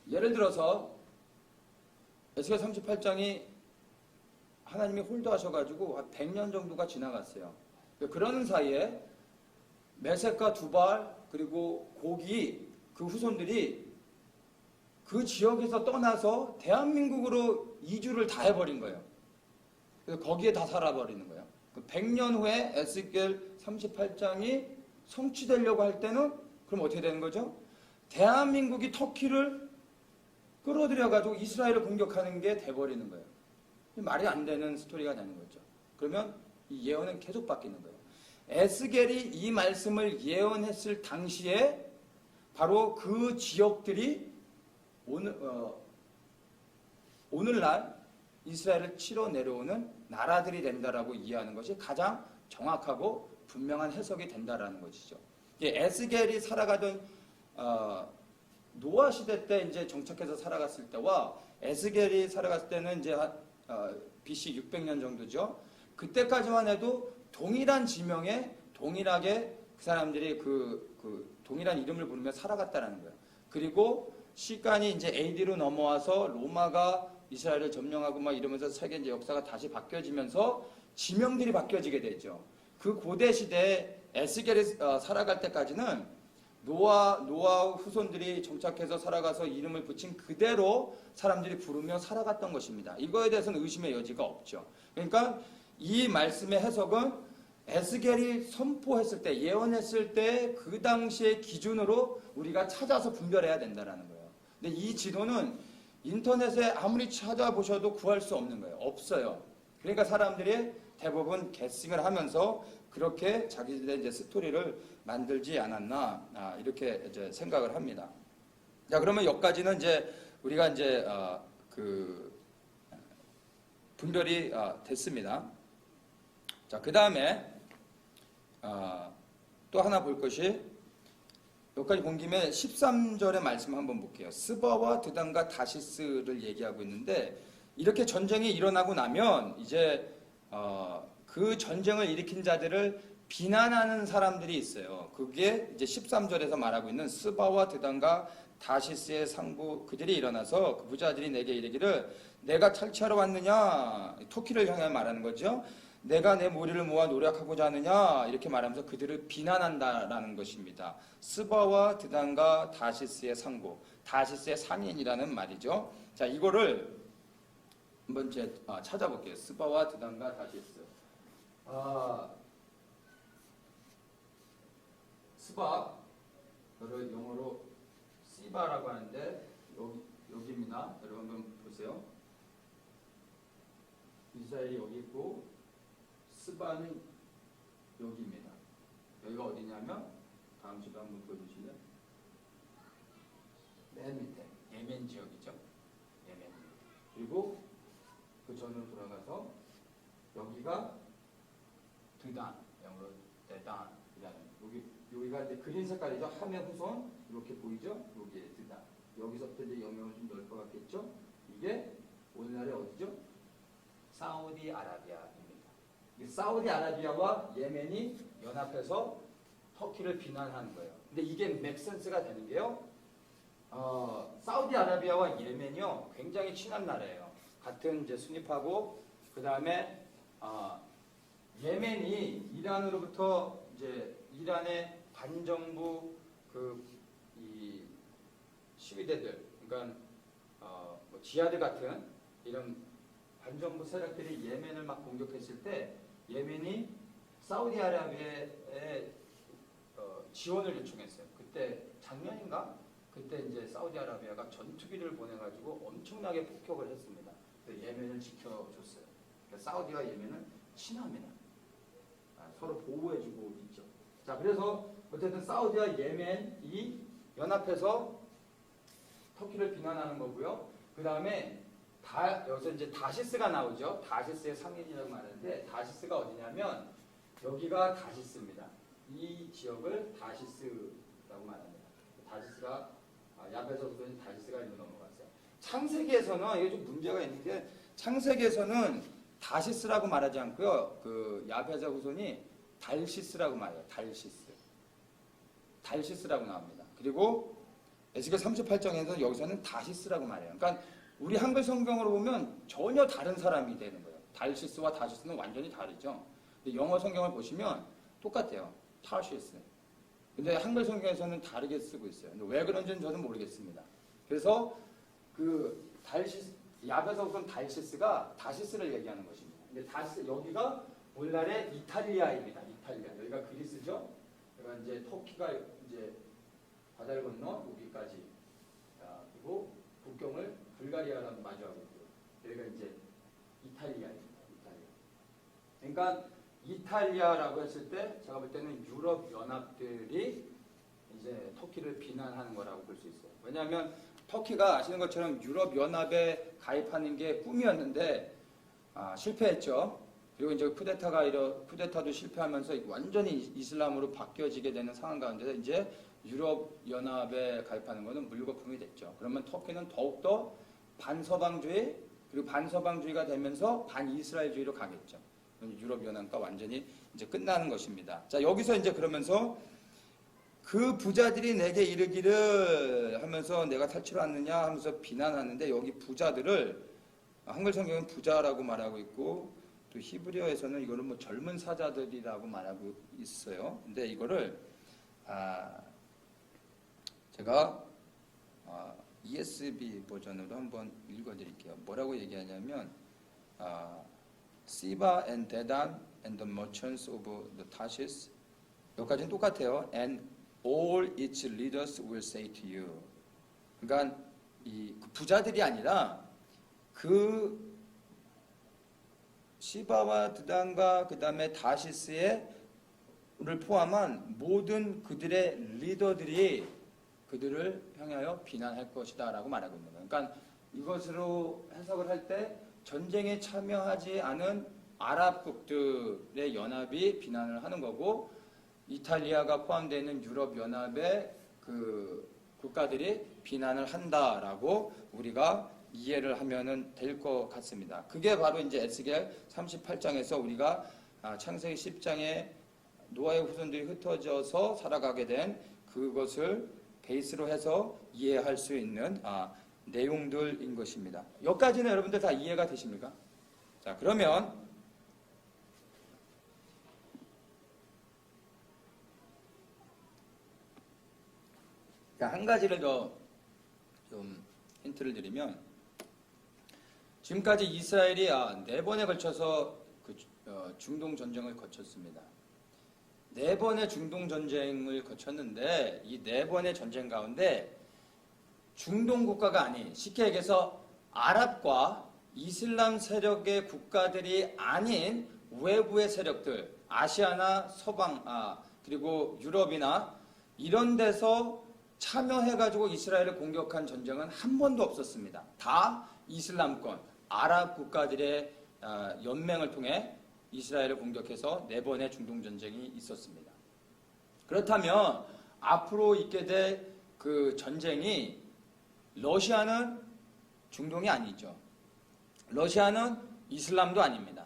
예를 들어서 에스겔 38장이 하나님이 홀도하셔가지고 한 100년 정도가 지나갔어요. 그러는 사이에 메섹과 두발 그리고 고기 그 후손들이 그 지역에서 떠나서 대한민국으로 이주를 다 해버린 거예요. 그래서 거기에 다 살아버리는 거예요. 100년 후에 에스겔 38장이 성취되려고 할 때는 그럼 어떻게 되는 거죠? 대한민국이 터키를 끌어들여가지고 이스라엘을 공격하는 게 돼버리는 거예요. 말이 안 되는 스토리가 되는 거죠. 그러면 이 예언은 계속 바뀌는 거예요. 에스겔이 이 말씀을 예언했을 당시에 바로 그 지역들이 오늘날 이스라엘을 치러 내려오는 나라들이 된다라고 이해하는 것이 가장 정확하고 분명한 해석이 된다라는 것이죠. 에스겔이 살아가던 노아 시대 때 이제 정착해서 살아갔을 때와 에스겔이 살아갔을 때는 이제 BC 600년 정도죠. 그때까지만 해도 동일한 지명에 동일하게 그 사람들이 그 동일한 이름을 부르며 살아갔다라는 거예요. 그리고 시간이 이제 AD로 넘어와서 로마가 이스라엘을 점령하고 막 이러면서 세계 이제 역사가 다시 바뀌어지면서 지명들이 바뀌어지게 되죠. 그 고대 시대에 에스겔이 살아갈 때까지는 노아 후손들이 정착해서 살아가서 이름을 붙인 그대로 사람들이 부르며 살아갔던 것입니다. 이거에 대해서는 의심의 여지가 없죠. 그러니까 이 말씀의 해석은 에스겔이 선포했을 때, 예언했을 때 그 당시의 기준으로 우리가 찾아서 분별해야 된다는 거예요. 근데 이 지도는 인터넷에 아무리 찾아보셔도 구할 수 없는 거예요. 없어요. 그러니까 사람들이 대부분 게싱을 하면서 그렇게 자기들의 이제 스토리를 만들지 않았나 이렇게 이제 생각을 합니다. 자, 그러면 여기까지는 이제 우리가 이제 그 분별이 됐습니다. 자, 그 다음에 또 하나 볼 것이 여기까지 본 김에 13절의 말씀 한번 볼게요. 스바와 드단과 다시스를 얘기하고 있는데 이렇게 전쟁이 일어나고 나면 이제 그 전쟁을 일으킨 자들을 비난하는 사람들이 있어요. 그게 이제 13절에서 말하고 있는 스바와 드단과 다시스의 상부 그들이 일어나서 그 부자들이 내게 이르기를 내가 탈취하러 왔느냐, 터키를 향해 말하는 거죠. 내가 내 무리를 모아 노력하고자 하느냐 이렇게 말하면서 그들을 비난한다라는 것입니다. 스바와 드단과 다시스의 상고, 다시스의 상인이라는 말이죠. 자, 이거를 한번 찾아볼게요. 스바와 드단과 다시스. 스바를 영어로 시바라고 하는데 여기입니다. 여러분 한번 보세요. 이스라엘이 여기 있고 스바는 여기입니다. 여기가 어디냐면 다음 지도 한번 보여주시면 맨 밑에 예멘 지역이죠. 예멘. 그리고 그 전으로 돌아가서 여기가 드단, 영어로 데단이라는 여기가 이제 그린 색깔이죠. 함의 후손 이렇게 보이죠. 여기에 드단. 여기서부터 이제 영역을 좀 넓혀갔겠죠. 이게 오늘날의 어디죠? 사우디아라비아입니다. 이 사우디아라비아와 예멘이 연합해서 터키를 비난하는 거예요. 근데 이게 맥센스가 되는 게요. 사우디아라비아와 예멘이요 굉장히 친한 나라예요. 같은 이제 순입하고 그 다음에 예멘이 이란으로부터 이제 이란의 반정부 이 시위대들, 그러니까 뭐 지하드 같은 이런 반정부 세력들이 예멘을 막 공격했을 때 예멘이 사우디아라비아에 지원을 요청했어요. 그때 작년인가? 그때 이제 사우디아라비아가 전투기를 보내가지고 엄청나게 폭격을 했습니다. 예멘을 지켜줬어요. 그러니까 사우디와 예멘은 친합니다. 서로 보호해주고 있죠. 자, 그래서 어쨌든 사우디와 예멘이 연합해서 터키를 비난하는 거고요. 그 다음에 여기서 이제 다시스가 나오죠. 다시스의 상인이라고 말하는데 다시스가 어디냐면 여기가 다시스입니다. 이 지역을 다시스라고 말합니다. 다시스가 야베서부터는 다시스가 있는 넘어갔어요. 창세기에서는 이게 좀 문제가 있는 게 창세기에서는 다시스라고 말하지 않고요. 그 야베자 후손이 달시스라고 말해요. 달시스라고 나옵니다. 그리고 에스겔 38장에서 여기서는 다시스라고 말해요. 그러니까 우리 한글 성경으로 보면 전혀 다른 사람이 되는 거예요. 달시스와 다시스는 완전히 다르죠. 근데 영어 성경을 보시면 똑같아요. 타시스. 근데 한글 성경에서는 다르게 쓰고 있어요. 근데 왜 그런지는 저는 모르겠습니다. 그래서 그 야베서 우선 달시스가 다시스를 얘기하는 것입니다. 근데 다시스 여기가 오늘날의 이탈리아입니다. 이탈리아. 여기가 그리스죠. 여기가 이제 터키가 이제 바다를 건너 여기까지 그리고 국경을 불가리아랑 마주하고 있고요. 여기가 이제 이탈리아입니다. 그러니까 이탈리아라고 했을 때 제가 볼 때는 유럽 연합들이 이제 터키를 비난하는 거라고 볼 수 있어요. 왜냐하면 터키가 아시는 것처럼 유럽 연합에 가입하는 게 꿈이었는데 실패했죠. 그리고 이제 쿠데타도 실패하면서 완전히 이슬람으로 바뀌어지게 되는 상황 가운데서 이제 유럽 연합에 가입하는 것은 물거품이 됐죠. 그러면 터키는 더욱더 반서방주의 그리고 반서방주의가 되면서 반이스라엘주의로 가겠죠. 유럽 연합과 완전히 이제 끝나는 것입니다. 자, 여기서 이제 그러면서 그 부자들이 내게 이르기를 하면서 내가 탈출하느냐 하면서 비난하는데 여기 부자들을 한글 성경은 부자라고 말하고 있고 또 히브리어에서는 이거를 뭐 젊은 사자들이라고 말하고 있어요. 근데 이거를 제가 ESV 버전으로 한번 읽어드릴게요. 뭐라고 얘기하냐면 Siba and Dedan and the merchants of the Tarshish 여기까지는 똑같아요. And all its leaders will say to you. 그러니까 그 부자들이 아니라 그 시바와 드단과 그 다음에 다시스를 포함한 모든 그들의 리더들이 그들을 향하여 비난할 것이다 라고 말하고 있는 거예요. 그러니까 이것으로 해석을 할 때 전쟁에 참여하지 않은 아랍국들의 연합이 비난을 하는 거고 이탈리아가 포함되어 있는 유럽 연합의 그 국가들이 비난을 한다라고 우리가 이해를 하면은 될 것 같습니다. 그게 바로 이제 에스겔 38장에서 우리가 창세기 10장에 노아의 후손들이 흩어져서 살아가게 된 그것을 베이스로 해서 이해할 수 있는 내용들인 것입니다. 여기까지는 여러분들 다 이해가 되십니까? 자, 그러면 한 가지를 더 좀 힌트를 드리면 지금까지 이스라엘이 4번에 걸쳐서 중동 전쟁을 거쳤습니다. 4번의 중동 전쟁을 거쳤는데 이 4번의 전쟁 가운데 중동 국가가 아닌 쉽게 얘기해서 아랍과 이슬람 세력의 국가들이 아닌 외부의 세력들 아시아나 서방 그리고 유럽이나 이런 데서 참여해가지고 이스라엘을 공격한 전쟁은 한 번도 없었습니다. 다 이슬람권 아랍 국가들의 연맹을 통해 이스라엘을 공격해서 4번의 중동 전쟁이 있었습니다. 그렇다면 앞으로 있게 될 그 전쟁이 러시아는 중동이 아니죠. 러시아는 이슬람도 아닙니다.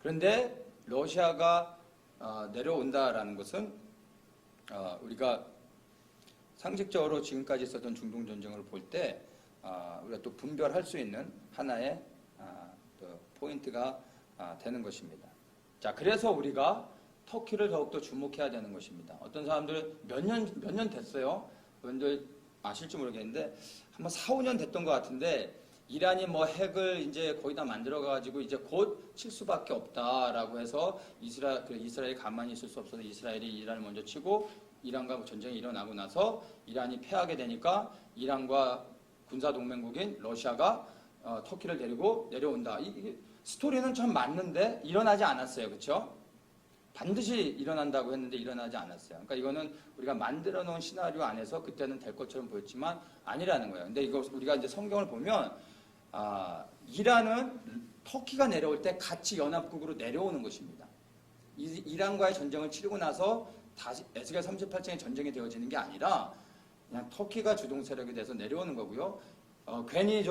그런데 러시아가 내려온다라는 것은 우리가 상식적으로 지금까지 있었던 중동 전쟁을 볼 때 우리가 또 분별할 수 있는 하나의 또 포인트가 되는 것입니다. 자, 그래서 우리가 터키를 더욱더 주목해야 되는 것입니다. 어떤 사람들 몇 년 됐어요. 여러분들 아실지 모르겠는데 한번 4, 5년 됐던 것 같은데 이란이 뭐 핵을 이제 거의 다 만들어가지고 이제 곧 칠 수밖에 없다라고 해서 이스라엘이 가만히 있을 수 없어서 이스라엘이 이란을 먼저 치고 이란과 전쟁이 일어나고 나서 이란이 패하게 되니까 이란과 군사동맹국인 러시아가 터키를 데리고 내려온다. 이 스토리는 참 맞는데 일어나지 않았어요. 그렇죠? 반드시 일어난다고 했는데 일어나지 않았어요. 그러니까 이거는 우리가 만들어 놓은 시나리오 안에서 그때는 될 것처럼 보였지만 아니라는 거예요. 근데 이거 우리가 이제 성경을 보면 이란은 터키가 내려올 때 같이 연합국으로 내려오는 것입니다. 이란과의 전쟁을 치르고 나서 다시 에스겔 38장의 전쟁이 되어지는 게 아니라 그냥 터키가 주동 세력이 돼서 내려오는 거고요. 괜히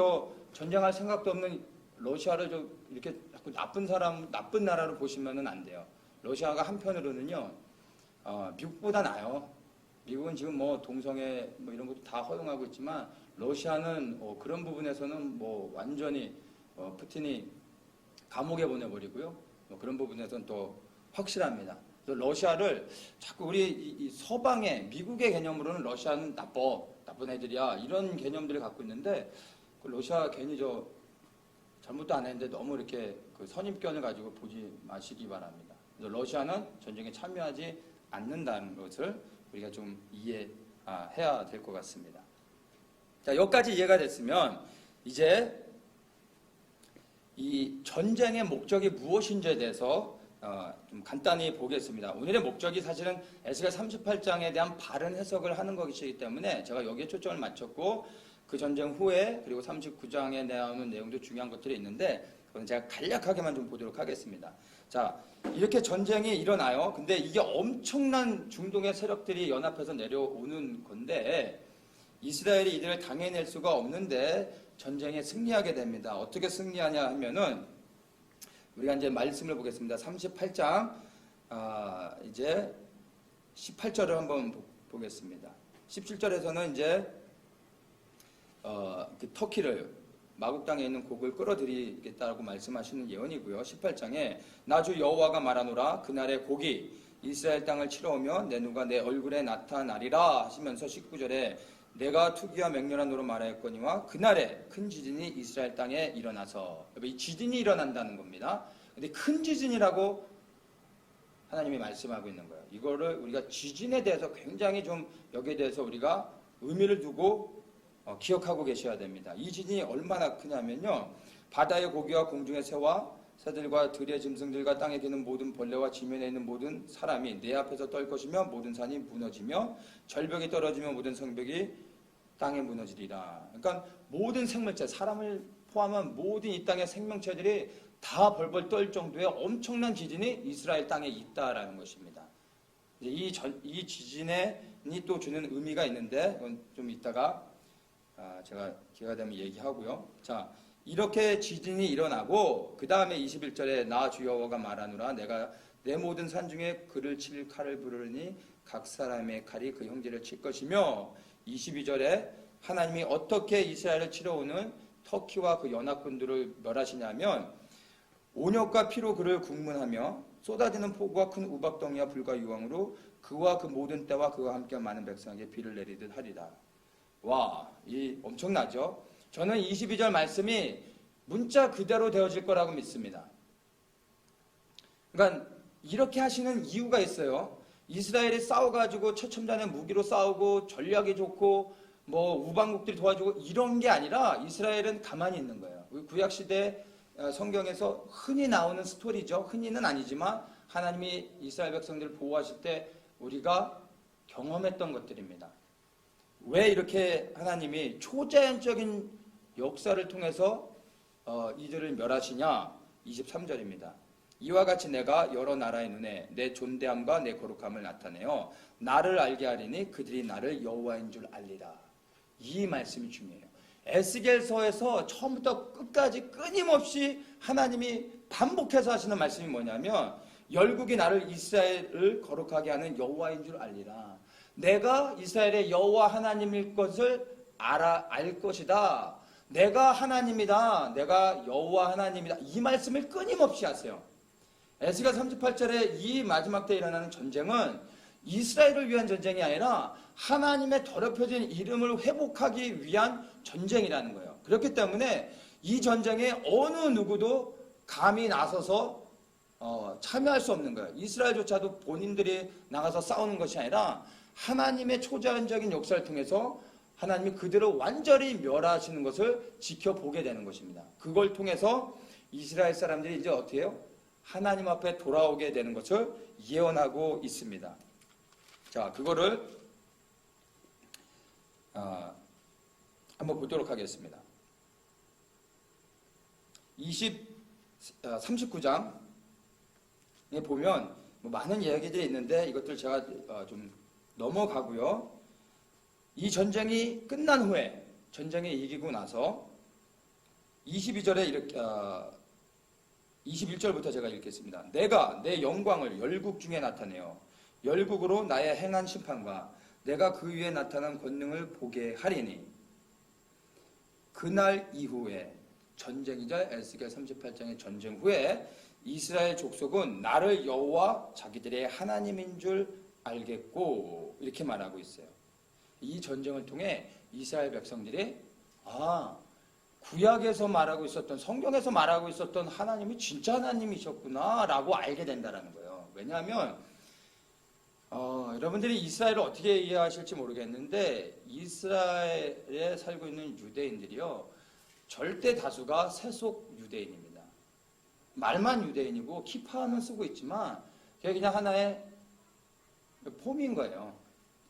전쟁할 생각도 없는 러시아를 이렇게 자꾸 나쁜 나라로 보시면은 안 돼요. 러시아가 한편으로는요, 미국보다 나아요. 미국은 지금 뭐 동성애 뭐 이런 것도 다 허용하고 있지만 러시아는 그런 부분에서는 뭐 완전히 푸틴이 감옥에 보내버리고요. 그런 부분에서는 또 확실합니다. 그래서 러시아를 자꾸 우리 이 서방의 미국의 개념으로는 러시아는 나쁜 애들이야 이런 개념들을 갖고 있는데 그 러시아 괜히 잘못도 안 했는데 너무 이렇게 그 선입견을 가지고 보지 마시기 바랍니다. 그래서 러시아는 전쟁에 참여하지 않는다는 것을 우리가 좀 이해해야 될 것 같습니다. 자, 여기까지 이해가 됐으면 이제 이 전쟁의 목적이 무엇인지에 대해서 좀 간단히 보겠습니다. 오늘의 목적이 사실은 에스겔 38장에 대한 바른 해석을 하는 것이기 때문에 제가 여기에 초점을 맞췄고 그 전쟁 후에 그리고 39장에 나오는 내용도 중요한 것들이 있는데 그건 제가 간략하게만 좀 보도록 하겠습니다. 자, 이렇게 전쟁이 일어나요. 근데 이게 엄청난 중동의 세력들이 연합해서 내려오는 건데 이스라엘이 이들을 당해낼 수가 없는데 전쟁에 승리하게 됩니다. 어떻게 승리하냐 하면은 우리가 이제 말씀을 보겠습니다. 38장 이제 18절을 한번 보겠습니다. 17절에서는 이제 그 터키를 마국 땅에 있는 곡을 끌어들이겠다라고 말씀하시는 예언이고요. 18장에 나주 여호와가 말하노라 그날의 곡이 이스라엘 땅을 치러오며 내 누가 내 얼굴에 나타나리라 하시면서 19절에 내가 투기와 맹렬한 노로 말하였거니와 그날에 큰 지진이 이스라엘 땅에 일어나서 이 지진이 일어난다는 겁니다. 근데 큰 지진이라고 하나님이 말씀하고 있는 거예요. 이거를 우리가 지진에 대해서 굉장히 좀 여기에 대해서 우리가 의미를 두고 기억하고 계셔야 됩니다. 이 지진이 얼마나 크냐면요. 바다의 고기와 공중의 새와 새들과 들의 짐승들과 땅에 기는 모든 벌레와 지면에 있는 모든 사람이 내 앞에서 떨 것이며 모든 산이 무너지며 절벽이 떨어지며 모든 성벽이 땅에 무너지리라. 그러니까 모든 생물체, 사람을 포함한 모든 이 땅의 생명체들이 다 벌벌 떨 정도의 엄청난 지진이 이스라엘 땅에 있다라는 것입니다. 이 지진이 또 주는 의미가 있는데 이건 좀 이따가 제가 기회가 되면 얘기하고요. 자, 이렇게 지진이 일어나고 그 다음에 21절에 나 주 여호와가 말하노라 내가 내 모든 산 중에 그를 칠 칼을 부르니 각 사람의 칼이 그 형제를 칠 것이며 22절에 하나님이 어떻게 이스라엘을 치러 오는 터키와 그 연합군들을 멸하시냐면 온역과 피로 그를 국문하며 쏟아지는 폭우와 큰 우박덩이와 불과 유황으로 그와 그 모든 때와 그와 함께 많은 백성에게 비를 내리듯 하리라. 와, 이 엄청나죠? 저는 22절 말씀이 문자 그대로 되어질 거라고 믿습니다. 그러니까 이렇게 하시는 이유가 있어요. 이스라엘이 싸워가지고 최첨단의 무기로 싸우고 전략이 좋고 뭐 우방국들이 도와주고 이런 게 아니라 이스라엘은 가만히 있는 거예요. 구약시대 성경에서 흔히 나오는 스토리죠. 흔히는 아니지만 하나님이 이스라엘 백성들을 보호하실 때 우리가 경험했던 것들입니다. 왜 이렇게 하나님이 초자연적인 역사를 통해서 이들을 멸하시냐? 23절입니다. 이와 같이 내가 여러 나라의 눈에 내 존대함과 내 거룩함을 나타내어 나를 알게 하리니 그들이 나를 여호와인 줄 알리라. 이 말씀이 중요해요. 에스겔서에서 처음부터 끝까지 끊임없이 하나님이 반복해서 하시는 말씀이 뭐냐면 열국이 나를 이스라엘을 거룩하게 하는 여호와인 줄 알리라. 내가 이스라엘의 여호와 하나님일 것을 알 것이다. 내가 하나님이다. 내가 여호와 하나님이다. 이 말씀을 끊임없이 하세요. 에스겔 38절에 이 마지막 때 일어나는 전쟁은 이스라엘을 위한 전쟁이 아니라 하나님의 더럽혀진 이름을 회복하기 위한 전쟁이라는 거예요. 그렇기 때문에 이 전쟁에 어느 누구도 감히 나서서 참여할 수 없는 거예요. 이스라엘조차도 본인들이 나가서 싸우는 것이 아니라 하나님의 초자연적인 역사를 통해서 하나님이 그들을 완전히 멸하시는 것을 지켜보게 되는 것입니다. 그걸 통해서 이스라엘 사람들이 이제 어떻게 해요? 하나님 앞에 돌아오게 되는 것을 예언하고 있습니다. 자, 그거를 한번 보도록 하겠습니다. 39장에 보면 많은 이야기들이 있는데 이것들 제가 좀 넘어가고요. 이 전쟁이 끝난 후에 전쟁에 이기고 나서 22절에 이렇게 21절부터 제가 읽겠습니다. 내가 내 영광을 열국 중에 나타내어 열국으로 나의 행한 심판과 내가 그 위에 나타난 권능을 보게 하리니 그날 이후에 전쟁이자 에스겔 38장의 전쟁 후에 이스라엘 족속은 나를 여호와 자기들의 하나님인 줄 알겠고 이렇게 말하고 있어요. 이 전쟁을 통해 이스라엘 백성들이 구약에서 말하고 있었던 성경에서 말하고 있었던 하나님이 진짜 하나님이셨구나 라고 알게 된다는 거예요. 왜냐하면 여러분들이 이스라엘을 어떻게 이해하실지 모르겠는데 이스라엘에 살고 있는 유대인들이요 절대 다수가 세속 유대인입니다. 말만 유대인이고 키파는 쓰고 있지만 그게 그냥 하나의 폼인 거예요.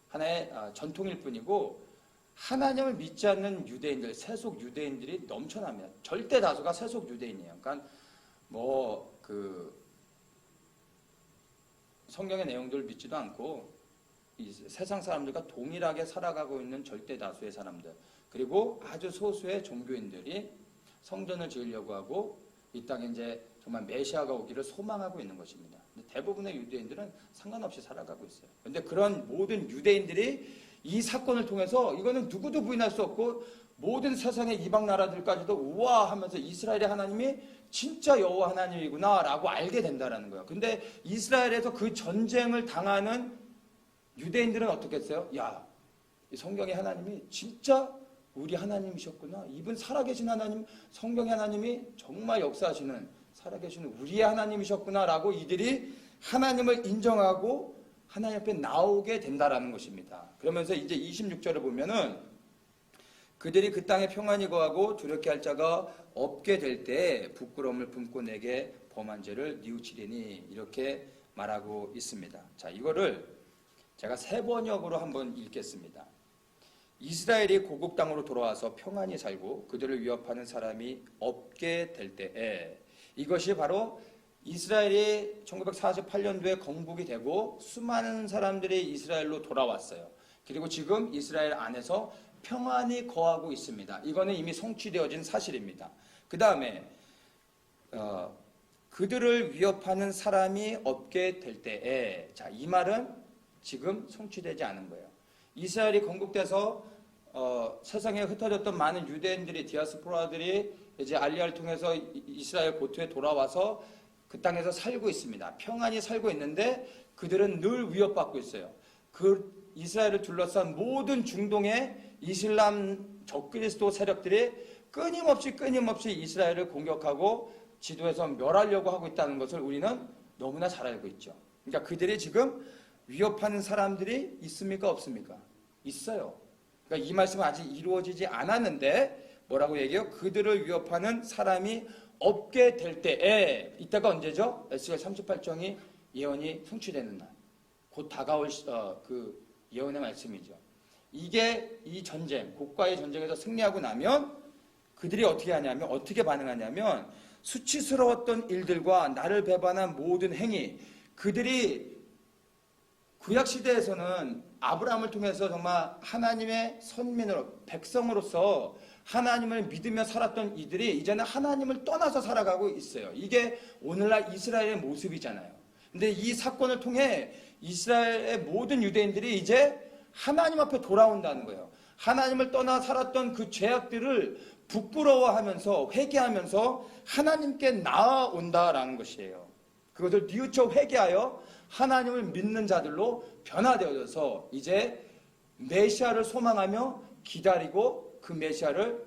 하나의 전통일 뿐이고 하나님을 믿지 않는 유대인들, 세속 유대인들이 넘쳐납니다. 절대 다수가 세속 유대인이에요. 그러니까 성경의 내용들을 믿지도 않고 이 세상 사람들과 동일하게 살아가고 있는 절대 다수의 사람들, 그리고 아주 소수의 종교인들이 성전을 지으려고 하고 이 땅에 이제 정말 메시아가 오기를 소망하고 있는 것입니다. 근데 대부분의 유대인들은 상관없이 살아가고 있어요. 그런데 그런 모든 유대인들이 이 사건을 통해서 이거는 누구도 부인할 수 없고 모든 세상의 이방 나라들까지도 우와하면서 이스라엘의 하나님이 진짜 여호와 하나님이구나 라고 알게 된다는 거예요. 근데 이스라엘에서 그 전쟁을 당하는 유대인들은 어떻게 했어요? 야, 이 성경의 하나님이 진짜 우리 하나님이셨구나. 이분 살아계신 하나님, 성경의 하나님이 정말 역사하시는 살아계신 우리의 하나님이셨구나 라고 이들이 하나님을 인정하고 하나님 앞에 나오게 된다라는 것입니다. 그러면서 이제 26절을 보면은 그들이 그 땅에 평안히 거하고 두렵게 할 자가 없게 될 때 부끄러움을 품고 내게 범한 죄를 뉘우치리니 이렇게 말하고 있습니다. 자, 이거를 제가 세 번역으로 한번 읽겠습니다. 이스라엘이 고국 땅으로 돌아와서 평안히 살고 그들을 위협하는 사람이 없게 될 때에 이것이 바로 이스라엘이 1948년도에 건국이 되고 수많은 사람들이 이스라엘로 돌아왔어요. 그리고 지금 이스라엘 안에서 평안히 거하고 있습니다. 이거는 이미 성취되어진 사실입니다. 그 다음에 그들을 위협하는 사람이 없게 될 때에 자, 이 말은 지금 성취되지 않은 거예요. 이스라엘이 건국돼서 세상에 흩어졌던 많은 유대인들이 디아스포라들이 이제 알리야를 통해서 이스라엘 고토에 돌아와서 그 땅에서 살고 있습니다. 평안히 살고 있는데 그들은 늘 위협받고 있어요. 그 이스라엘을 둘러싼 모든 중동의 이슬람 적그리스도 세력들이 끊임없이 이스라엘을 공격하고 지도에서 멸하려고 하고 있다는 것을 우리는 너무나 잘 알고 있죠. 그러니까 그들이 지금 위협하는 사람들이 있습니까? 없습니까? 있어요. 그러니까 이 말씀은 아직 이루어지지 않았는데 뭐라고 얘기해요? 그들을 위협하는 사람이 없게 될 때에 이때가 언제죠? 에스겔 38장이 예언이 성취되는 날. 곧 다가올 그 예언의 말씀이죠. 이게 이 전쟁, 고가의 전쟁에서 승리하고 나면 그들이 어떻게 반응하냐면 수치스러웠던 일들과 나를 배반한 모든 행위, 그들이 구약 시대에서는 아브라함을 통해서 정말 하나님의 선민으로 백성으로서 하나님을 믿으며 살았던 이들이 이제는 하나님을 떠나서 살아가고 있어요. 이게 오늘날 이스라엘의 모습이잖아요. 근데 이 사건을 통해 이스라엘의 모든 유대인들이 이제 하나님 앞에 돌아온다는 거예요. 하나님을 떠나 살았던 그 죄악들을 부끄러워하면서 회개하면서 하나님께 나아온다라는 것이에요. 그것을 뉘우쳐 회개하여 하나님을 믿는 자들로 변화되어져서 이제 메시아를 소망하며 기다리고 그 메시아를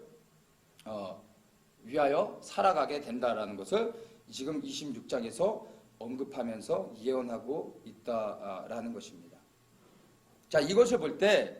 위하여 살아가게 된다라는 것을 지금 26장에서 언급하면서 예언하고 있다라는 것입니다. 자, 이것을 볼 때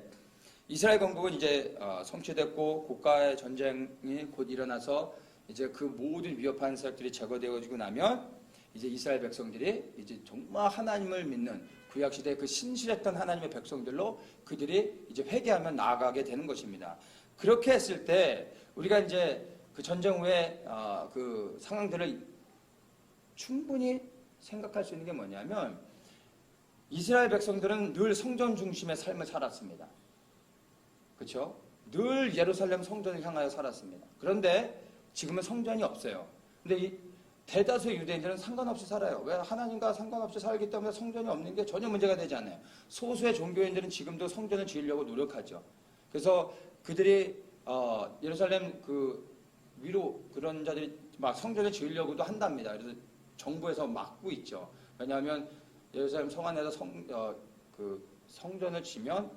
이스라엘 건국은 이제 성취됐고 고가의 전쟁이 곧 일어나서 이제 그 모든 위협하는 세력들이 제거되어지고 나면 이제 이스라엘 백성들이 이제 정말 하나님을 믿는 구약 시대의 그 신실했던 하나님의 백성들로 그들이 이제 회개하며 나아가게 되는 것입니다. 그렇게 했을 때 우리가 이제 그 전쟁 후에 그 상황들을 충분히 생각할 수 있는 게 뭐냐면 이스라엘 백성들은 늘 성전 중심의 삶을 살았습니다. 그렇죠? 늘 예루살렘 성전을 향하여 살았습니다. 그런데 지금은 성전이 없어요. 근데 이 대다수의 유대인들은 상관없이 살아요. 왜? 하나님과 상관없이 살기 때문에 성전이 없는 게 전혀 문제가 되지 않아요. 소수의 종교인들은 지금도 성전을 지으려고 노력하죠. 그래서 그들이 예루살렘 그 위로 그런 자들이 막 성전을 지으려고도 한답니다. 그래서 정부에서 막고 있죠. 왜냐하면 예루살렘 성 안에서 성전을 지면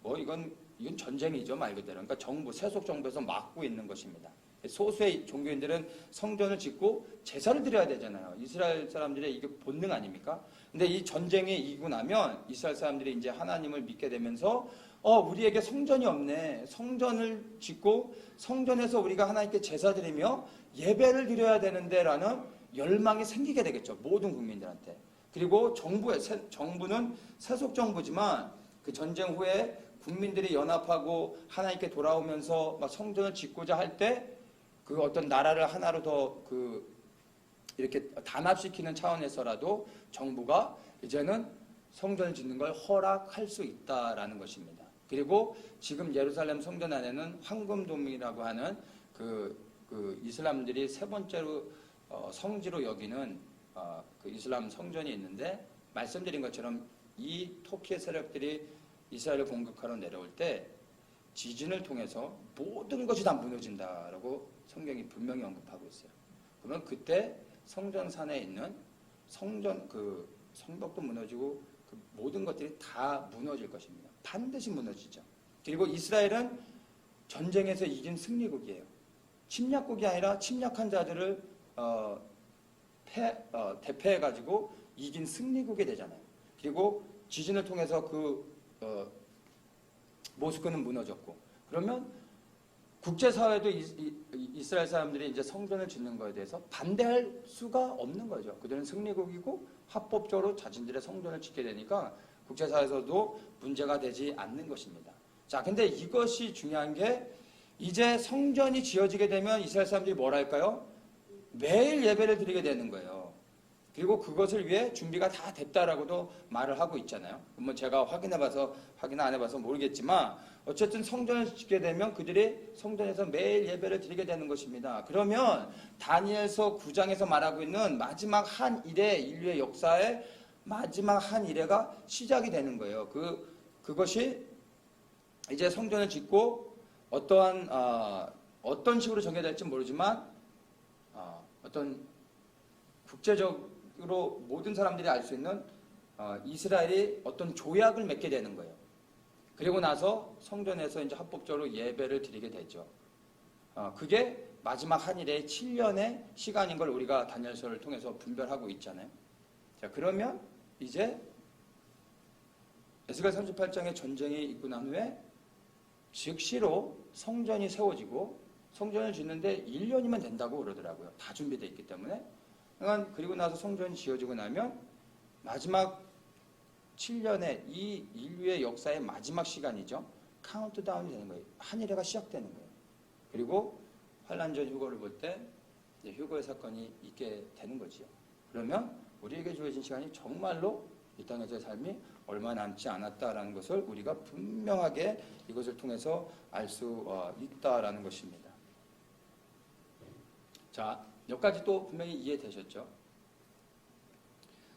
뭐 이건 전쟁이죠, 말 그대로. 그러니까 정부, 세속 정부에서 막고 있는 것입니다. 소수의 종교인들은 성전을 짓고 제사를 드려야 되잖아요. 이스라엘 사람들의 이게 본능 아닙니까? 근데 이 전쟁이 이기고 나면 이스라엘 사람들이 이제 하나님을 믿게 되면서 우리에게 성전이 없네. 성전을 짓고 성전에서 우리가 하나님께 제사 드리며 예배를 드려야 되는데 라는 열망이 생기게 되겠죠. 모든 국민들한테. 그리고 정부는 세속 정부지만 그 전쟁 후에 국민들이 연합하고 하나님께 돌아오면서 막 성전을 짓고자 할 때 그 어떤 나라를 하나로 더 이렇게 단합시키는 차원에서라도 정부가 이제는 성전을 짓는 걸 허락할 수 있다라는 것입니다. 그리고 지금 예루살렘 성전 안에는 황금돔이라고 하는 그 이슬람들이 세 번째로 성지로 여기는 그 이슬람 성전이 있는데 말씀드린 것처럼 이 터키의 세력들이 이스라엘을 공격하러 내려올 때 지진을 통해서 모든 것이 다 무너진다라고 성경이 분명히 언급하고 있어요. 그러면 그때 성전산에 있는 성벽도 무너지고 그 모든 것들이 다 무너질 것입니다. 반드시 무너지죠. 그리고 이스라엘은 전쟁에서 이긴 승리국이에요. 침략국이 아니라 침략한 자들을 대패해가지고 이긴 승리국이 되잖아요. 그리고 지진을 통해서 모스크는 무너졌고, 그러면 국제사회도 이스라엘 사람들이 이제 성전을 짓는 것에 대해서 반대할 수가 없는 거죠. 그들은 승리국이고 합법적으로 자신들의 성전을 짓게 되니까 국제사회에서도 문제가 되지 않는 것입니다. 자, 근데 이것이 중요한 게 이제 성전이 지어지게 되면 이스라엘 사람들이 뭘 할까요? 매일 예배를 드리게 되는 거예요. 그리고 그것을 위해 준비가 다 됐다라고도 말을 하고 있잖아요. 뭐 제가 확인 안 해봐서 모르겠지만 어쨌든 성전을 짓게 되면 그들이 성전에서 매일 예배를 드리게 되는 것입니다. 그러면 다니엘서 9장에서 말하고 있는 마지막 한 일회, 인류의 역사의 마지막 한 일회가 시작이 되는 거예요. 그것이 이제 성전을 짓고 어떤 식으로 정해질지 모르지만 어떤 국제적으로 모든 사람들이 알 수 있는 이스라엘이 어떤 조약을 맺게 되는 거예요. 그리고 나서 성전에서 이제 합법적으로 예배를 드리게 되죠. 그게 마지막 한일의 7년의 시간인 걸 우리가 다니엘서를 통해서 분별하고 있잖아요. 자, 그러면 이제 에스겔 38장의 전쟁이 있고 난 후에 즉시로 성전이 세워지고 성전을 짓는데 1년이면 된다고 그러더라고요. 다 준비되어 있기 때문에. 그리고 나서 성전이 지어지고 나면 마지막 7년의 이 인류의 역사의 마지막 시간이죠. 카운트다운이 되는 거예요. 한일회가 시작되는 거예요. 그리고 환란전 휴거를 볼 때 휴거의 사건이 있게 되는 거지요. 그러면 우리에게 주어진 시간이 정말로 이 땅에서의 삶이 얼마 남지 않았다라는 것을 우리가 분명하게 이것을 통해서 알 수 있다라는 것입니다. 자, 여기까지 또 분명히 이해되셨죠?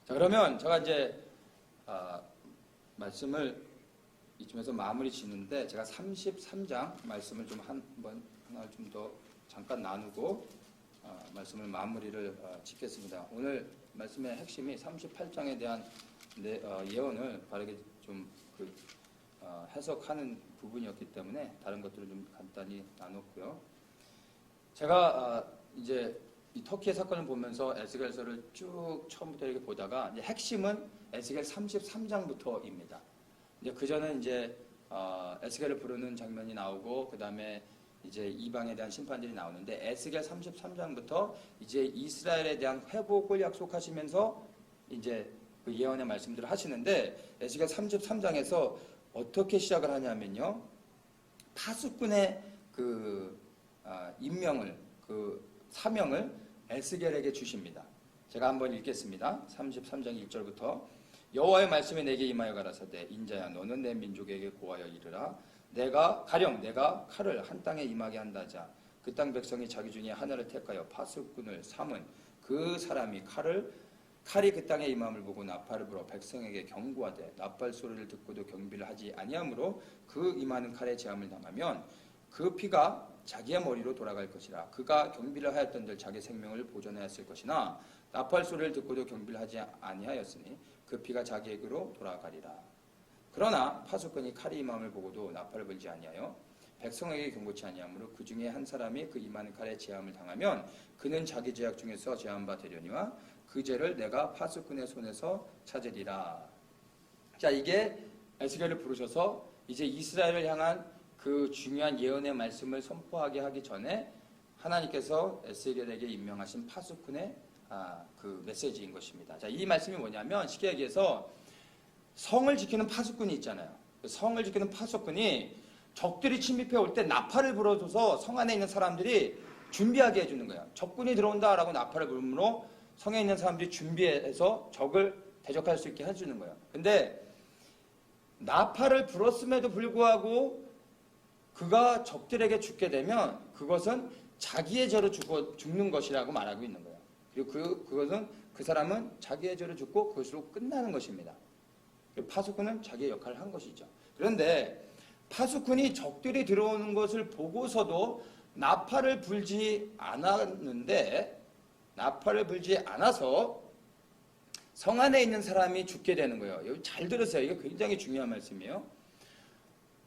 자, 그러면 제가 이제 말씀을 이쯤에서 마무리 짓는데, 제가 33장 말씀을 좀 하나 좀 더 잠깐 나누고 말씀을 마무리를 짓겠습니다. 오늘 말씀의 핵심이 38장에 대한 예언을 바르게 좀 해석하는 부분이었기 때문에 다른 것들을 좀 간단히 나눴고요. 제가 이제 이 터키의 사건을 보면서 에스겔서를 쭉 처음부터 이렇게 보다가 이제 핵심은 에스겔 33장부터입니다. 이제 그 전에 이제 에스겔을 부르는 장면이 나오고, 그 다음에 이제 이방에 대한 심판들이 나오는데, 에스겔 33장부터 이제 이스라엘에 대한 회복을 약속하시면서 이제 그 예언의 말씀들을 하시는데, 에스겔 33장에서 어떻게 시작을 하냐면요, 파수꾼의 임명을, 사명을 에스겔에게 주십니다. 제가 한번 읽겠습니다. 33장 1절부터 여호와의 말씀이 내게 임하여 가라사대, 인자야, 너는 내 민족에게 고하여 이르라. 내가 칼을 한 땅에 임하게 한다자, 그 땅 백성이 자기 중에 하나를 택하여 파수꾼을 삼은 그 사람이 칼이 그 땅에 임함을 보고 나팔을 불어 백성에게 경고하되, 나팔 소리를 듣고도 경비를 하지 아니하므로 그 임하는 칼에 재함을 당하면 그 피가 자기의 머리로 돌아갈 것이라. 그가 경비를 하였던들 자기 생명을 보존하였을 것이나, 나팔 소리를 듣고도 경비를 하지 아니하였으니 그 피가 자기에게로 돌아가리라. 그러나 파수꾼이 칼이 임함을 보고도 나팔을 불지 아니하여 백성에게 경고치 아니하므로 그 중에 한 사람이 그 임하는 칼에 재함을 당하면 그는 자기 죄악 중에서 재함 받으려니와 그 죄를 내가 파수꾼의 손에서 찾으리라. 자, 이게 에스겔을 부르셔서 이제 이스라엘을 향한 그 중요한 예언의 말씀을 선포하게 하기 전에 하나님께서 에스겔에게 임명하신 파수꾼의 그 메시지인 것입니다. 자, 이 말씀이 뭐냐면, 쉽게 얘기해서 성을 지키는 파수꾼이 있잖아요. 성을 지키는 파수꾼이 적들이 침입해 올 때 나팔을 불어줘서 성 안에 있는 사람들이 준비하게 해주는 거예요. 적군이 들어온다라고 나팔을 부르므로 성에 있는 사람들이 준비해서 적을 대적할 수 있게 해주는 거예요. 근데 나팔을 불었음에도 불구하고 그가 적들에게 죽게 되면 그것은 자기의 죄로 죽는 것이라고 말하고 있는 거예요. 그리고 그 사람은 자기의 죄로 죽고 그것으로 끝나는 것입니다. 파수꾼은 자기의 역할을 한 것이죠. 그런데 파수꾼이 적들이 들어오는 것을 보고서도 나팔을 불지 않아서 성 안에 있는 사람이 죽게 되는 거예요. 여기 잘 들으세요. 이게 굉장히 중요한 말씀이에요.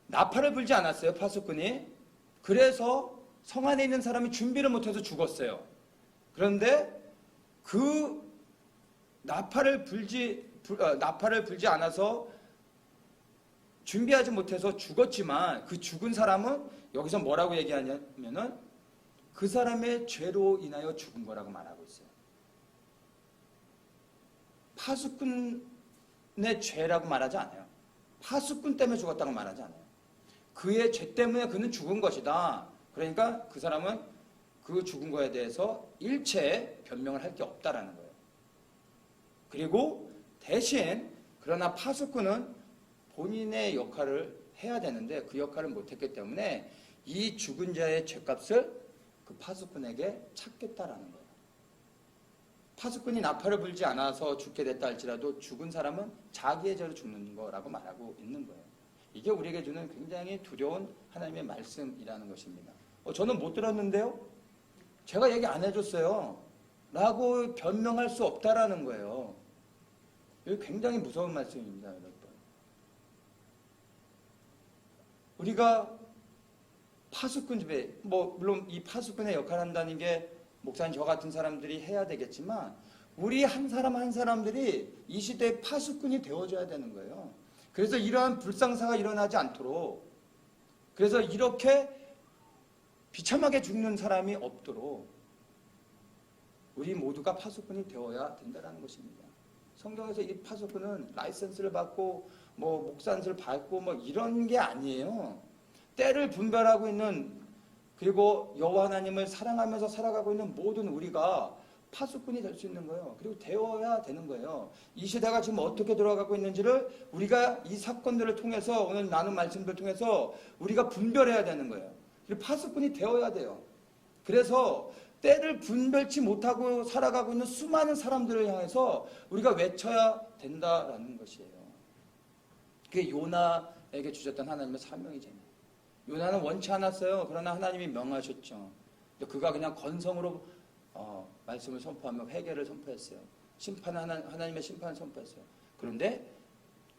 나팔을 불지 않았어요, 파수꾼이. 그래서 성 안에 있는 사람이 준비를 못해서 죽었어요. 그런데 그 나팔을 불지 않아서 준비하지 못해서 죽었지만, 그 죽은 사람은 여기서 뭐라고 얘기하냐면은 그 사람의 죄로 인하여 죽은 거라고 말하고 있어요. 파수꾼의 죄라고 말하지 않아요. 파수꾼 때문에 죽었다고 말하지 않아요. 그의 죄 때문에 그는 죽은 것이다. 그러니까 그 사람은 그 죽은 거에 대해서 일체 변명을 할 게 없다라는 거예요. 그리고 대신 그러나 파수꾼은 본인의 역할을 해야 되는데 그 역할을 못했기 때문에 이 죽은 자의 죄값을 그 파수꾼에게 찾겠다라는 거예요. 파수꾼이 나팔을 불지 않아서 죽게 됐다 할지라도 죽은 사람은 자기의 죄로 죽는 거라고 말하고 있는 거예요. 이게 우리에게 주는 굉장히 두려운 하나님의 말씀이라는 것입니다. 저는 못 들었는데요? 제가 얘기 안 해줬어요. 라고 변명할 수 없다라는 거예요. 이거 굉장히 무서운 말씀입니다, 여러분. 우리가 파수꾼 집에, 물론 이 파수꾼의 역할을 한다는 게 목사님 저 같은 사람들이 해야 되겠지만, 우리 한 사람 한 사람들이 이 시대의 파수꾼이 되어줘야 되는 거예요. 그래서 이러한 불상사가 일어나지 않도록, 그래서 이렇게 비참하게 죽는 사람이 없도록 우리 모두가 파수꾼이 되어야 된다는 것입니다. 성경에서 이 파수꾼은 라이센스를 받고 목산을 받고 이런 게 아니에요. 때를 분별하고 있는, 그리고 여호와 하나님을 사랑하면서 살아가고 있는 모든 우리가 파수꾼이 될 수 있는 거예요. 그리고 되어야 되는 거예요. 이 시대가 지금 어떻게 돌아가고 있는지를 우리가 이 사건들을 통해서 오늘 나눈 말씀들을 통해서 우리가 분별해야 되는 거예요. 그리고 파수꾼이 되어야 돼요. 그래서 때를 분별치 못하고 살아가고 있는 수많은 사람들을 향해서 우리가 외쳐야 된다라는 것이에요. 그게 요나에게 주셨던 하나님의 사명이잖아요. 요나는 원치 않았어요. 그러나 하나님이 명하셨죠. 그가 그냥 건성으로 말씀을 선포하며 회개를 선포했어요. 하나님의 심판을 선포했어요. 그런데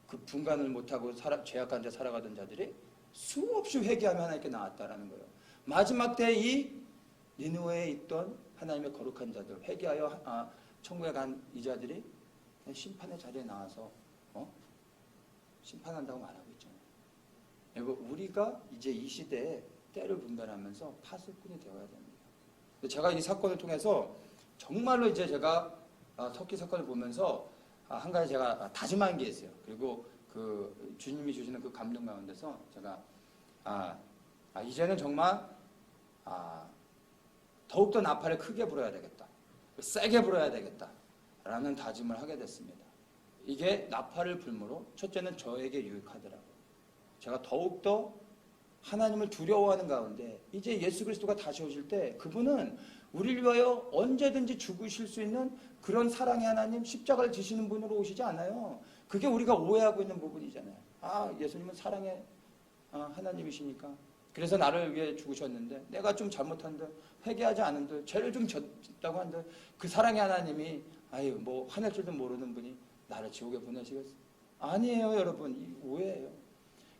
그 분간을 못하고 죄악한 자 살아가던 자들이 수없이 회개하며 하나님께 나왔다라는 거예요. 마지막 때 이 니느웨에 있던 하나님의 거룩한 자들, 회개하여 천국에 간 이 자들이 심판의 자리에 나와서 심판한다고 말하고 있잖아요. 여러분, 우리가 이제 이 시대에 때를 분별하면서 파수꾼이 되어야 됩니다. 제가 이 사건을 통해서 정말로 이제 제가 터키 사건을 보면서 한 가지 제가 다짐한 게 있어요. 그리고 그 주님이 주시는 그 감동 가운데서 제가 이제는 정말 더욱더 나팔을 크게 불어야 되겠다. 세게 불어야 되겠다. 라는 다짐을 하게 됐습니다. 이게 나팔을 불므로 첫째는 저에게 유익하더라고요. 제가 더욱더 하나님을 두려워하는 가운데 이제 예수 그리스도가 다시 오실 때 그분은 우리를 위하여 언제든지 죽으실 수 있는 그런 사랑의 하나님, 십자가를 지시는 분으로 오시지 않아요. 그게 우리가 오해하고 있는 부분이잖아요. 예수님은 사랑의 하나님이시니까 그래서 나를 위해 죽으셨는데 내가 좀 잘못한들, 회개하지 않은들, 죄를 좀 졌다고 한들 그 사랑의 하나님이 뭐 화낼 줄도 모르는 분이 나를 지옥에 보내시겠어요? 아니에요, 여러분. 이 오해예요.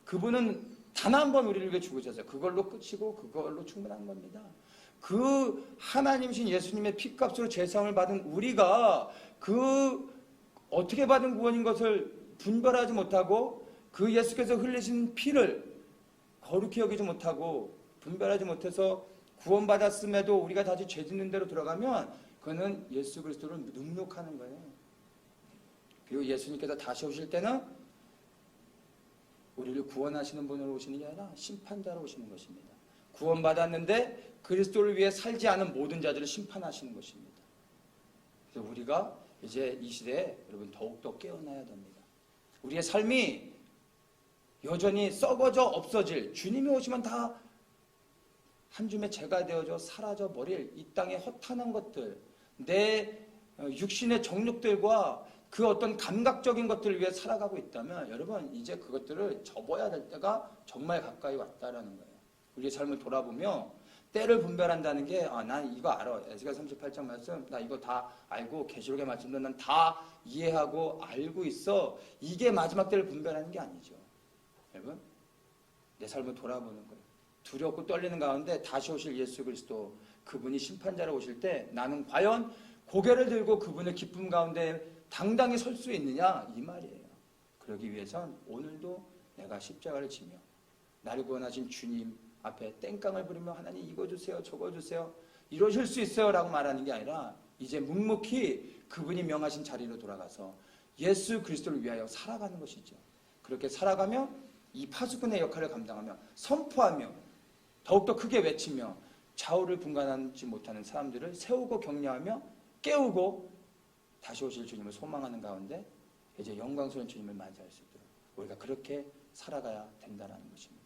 그분은 단 한 번 우리를 위해 죽으셨어요. 그걸로 끝이고 그걸로 충분한 겁니다. 그 하나님이신 예수님의 피값으로 죄사함을 받은 우리가 그 어떻게 받은 구원인 것을 분별하지 못하고 그 예수께서 흘리신 피를 거룩히 여기지 못하고 분별하지 못해서 구원받았음에도 우리가 다시 죄 짓는 대로 들어가면 그거는 예수 그리스도를 능욕하는 거예요. 그리고 예수님께서 다시 오실 때는 우리를 구원하시는 분으로 오시는 게 아니라 심판자로 오시는 것입니다. 구원받았는데 그리스도를 위해 살지 않은 모든 자들을 심판하시는 것입니다. 그래서 우리가 이제 이 시대에 여러분 더욱더 깨어나야 됩니다. 우리의 삶이 여전히 썩어져 없어질, 주님이 오시면 다 한 줌의 재가 되어져 사라져 버릴 이 땅의 허탄한 것들, 내 육신의 정욕들과 그 어떤 감각적인 것들을 위해 살아가고 있다면 여러분 이제 그것들을 접어야 될 때가 정말 가까이 왔다라는 거예요. 우리의 삶을 돌아보며 때를 분별한다는 게 난 이거 알아. 에스겔 38장 말씀 나 이거 다 알고 계시록의 말씀도 난 다 이해하고 알고 있어. 이게 마지막 때를 분별하는 게 아니죠. 여러분 내 삶을 돌아보는 거예요. 두렵고 떨리는 가운데 다시 오실 예수 그리스도 그분이 심판자로 오실 때 나는 과연 고개를 들고 그분의 기쁨 가운데 당당히 설 수 있느냐 이 말이에요. 그러기 위해선 오늘도 내가 십자가를 지며 나를 구원하신 주님 앞에 땡깡을 부리며 하나님 이거 주세요 저거 주세요 이러실 수 있어요 라고 말하는 게 아니라 이제 묵묵히 그분이 명하신 자리로 돌아가서 예수 그리스도를 위하여 살아가는 것이죠. 그렇게 살아가며 이 파수꾼의 역할을 감당하며 선포하며 더욱더 크게 외치며 좌우를 분간하지 못하는 사람들을 세우고 격려하며 깨우고 다시 오실 주님을 소망하는 가운데 이제 영광스러운 주님을 맞이할 수 있도록 우리가 그렇게 살아가야 된다는 것입니다.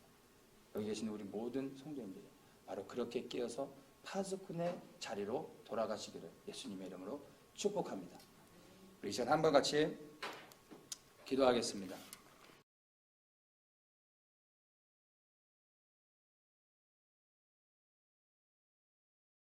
여기 계신 우리 모든 성도님들이 바로 그렇게 깨어서 파수꾼의 자리로 돌아가시기를 예수님의 이름으로 축복합니다. 우리 이 시간 한번 같이 기도하겠습니다.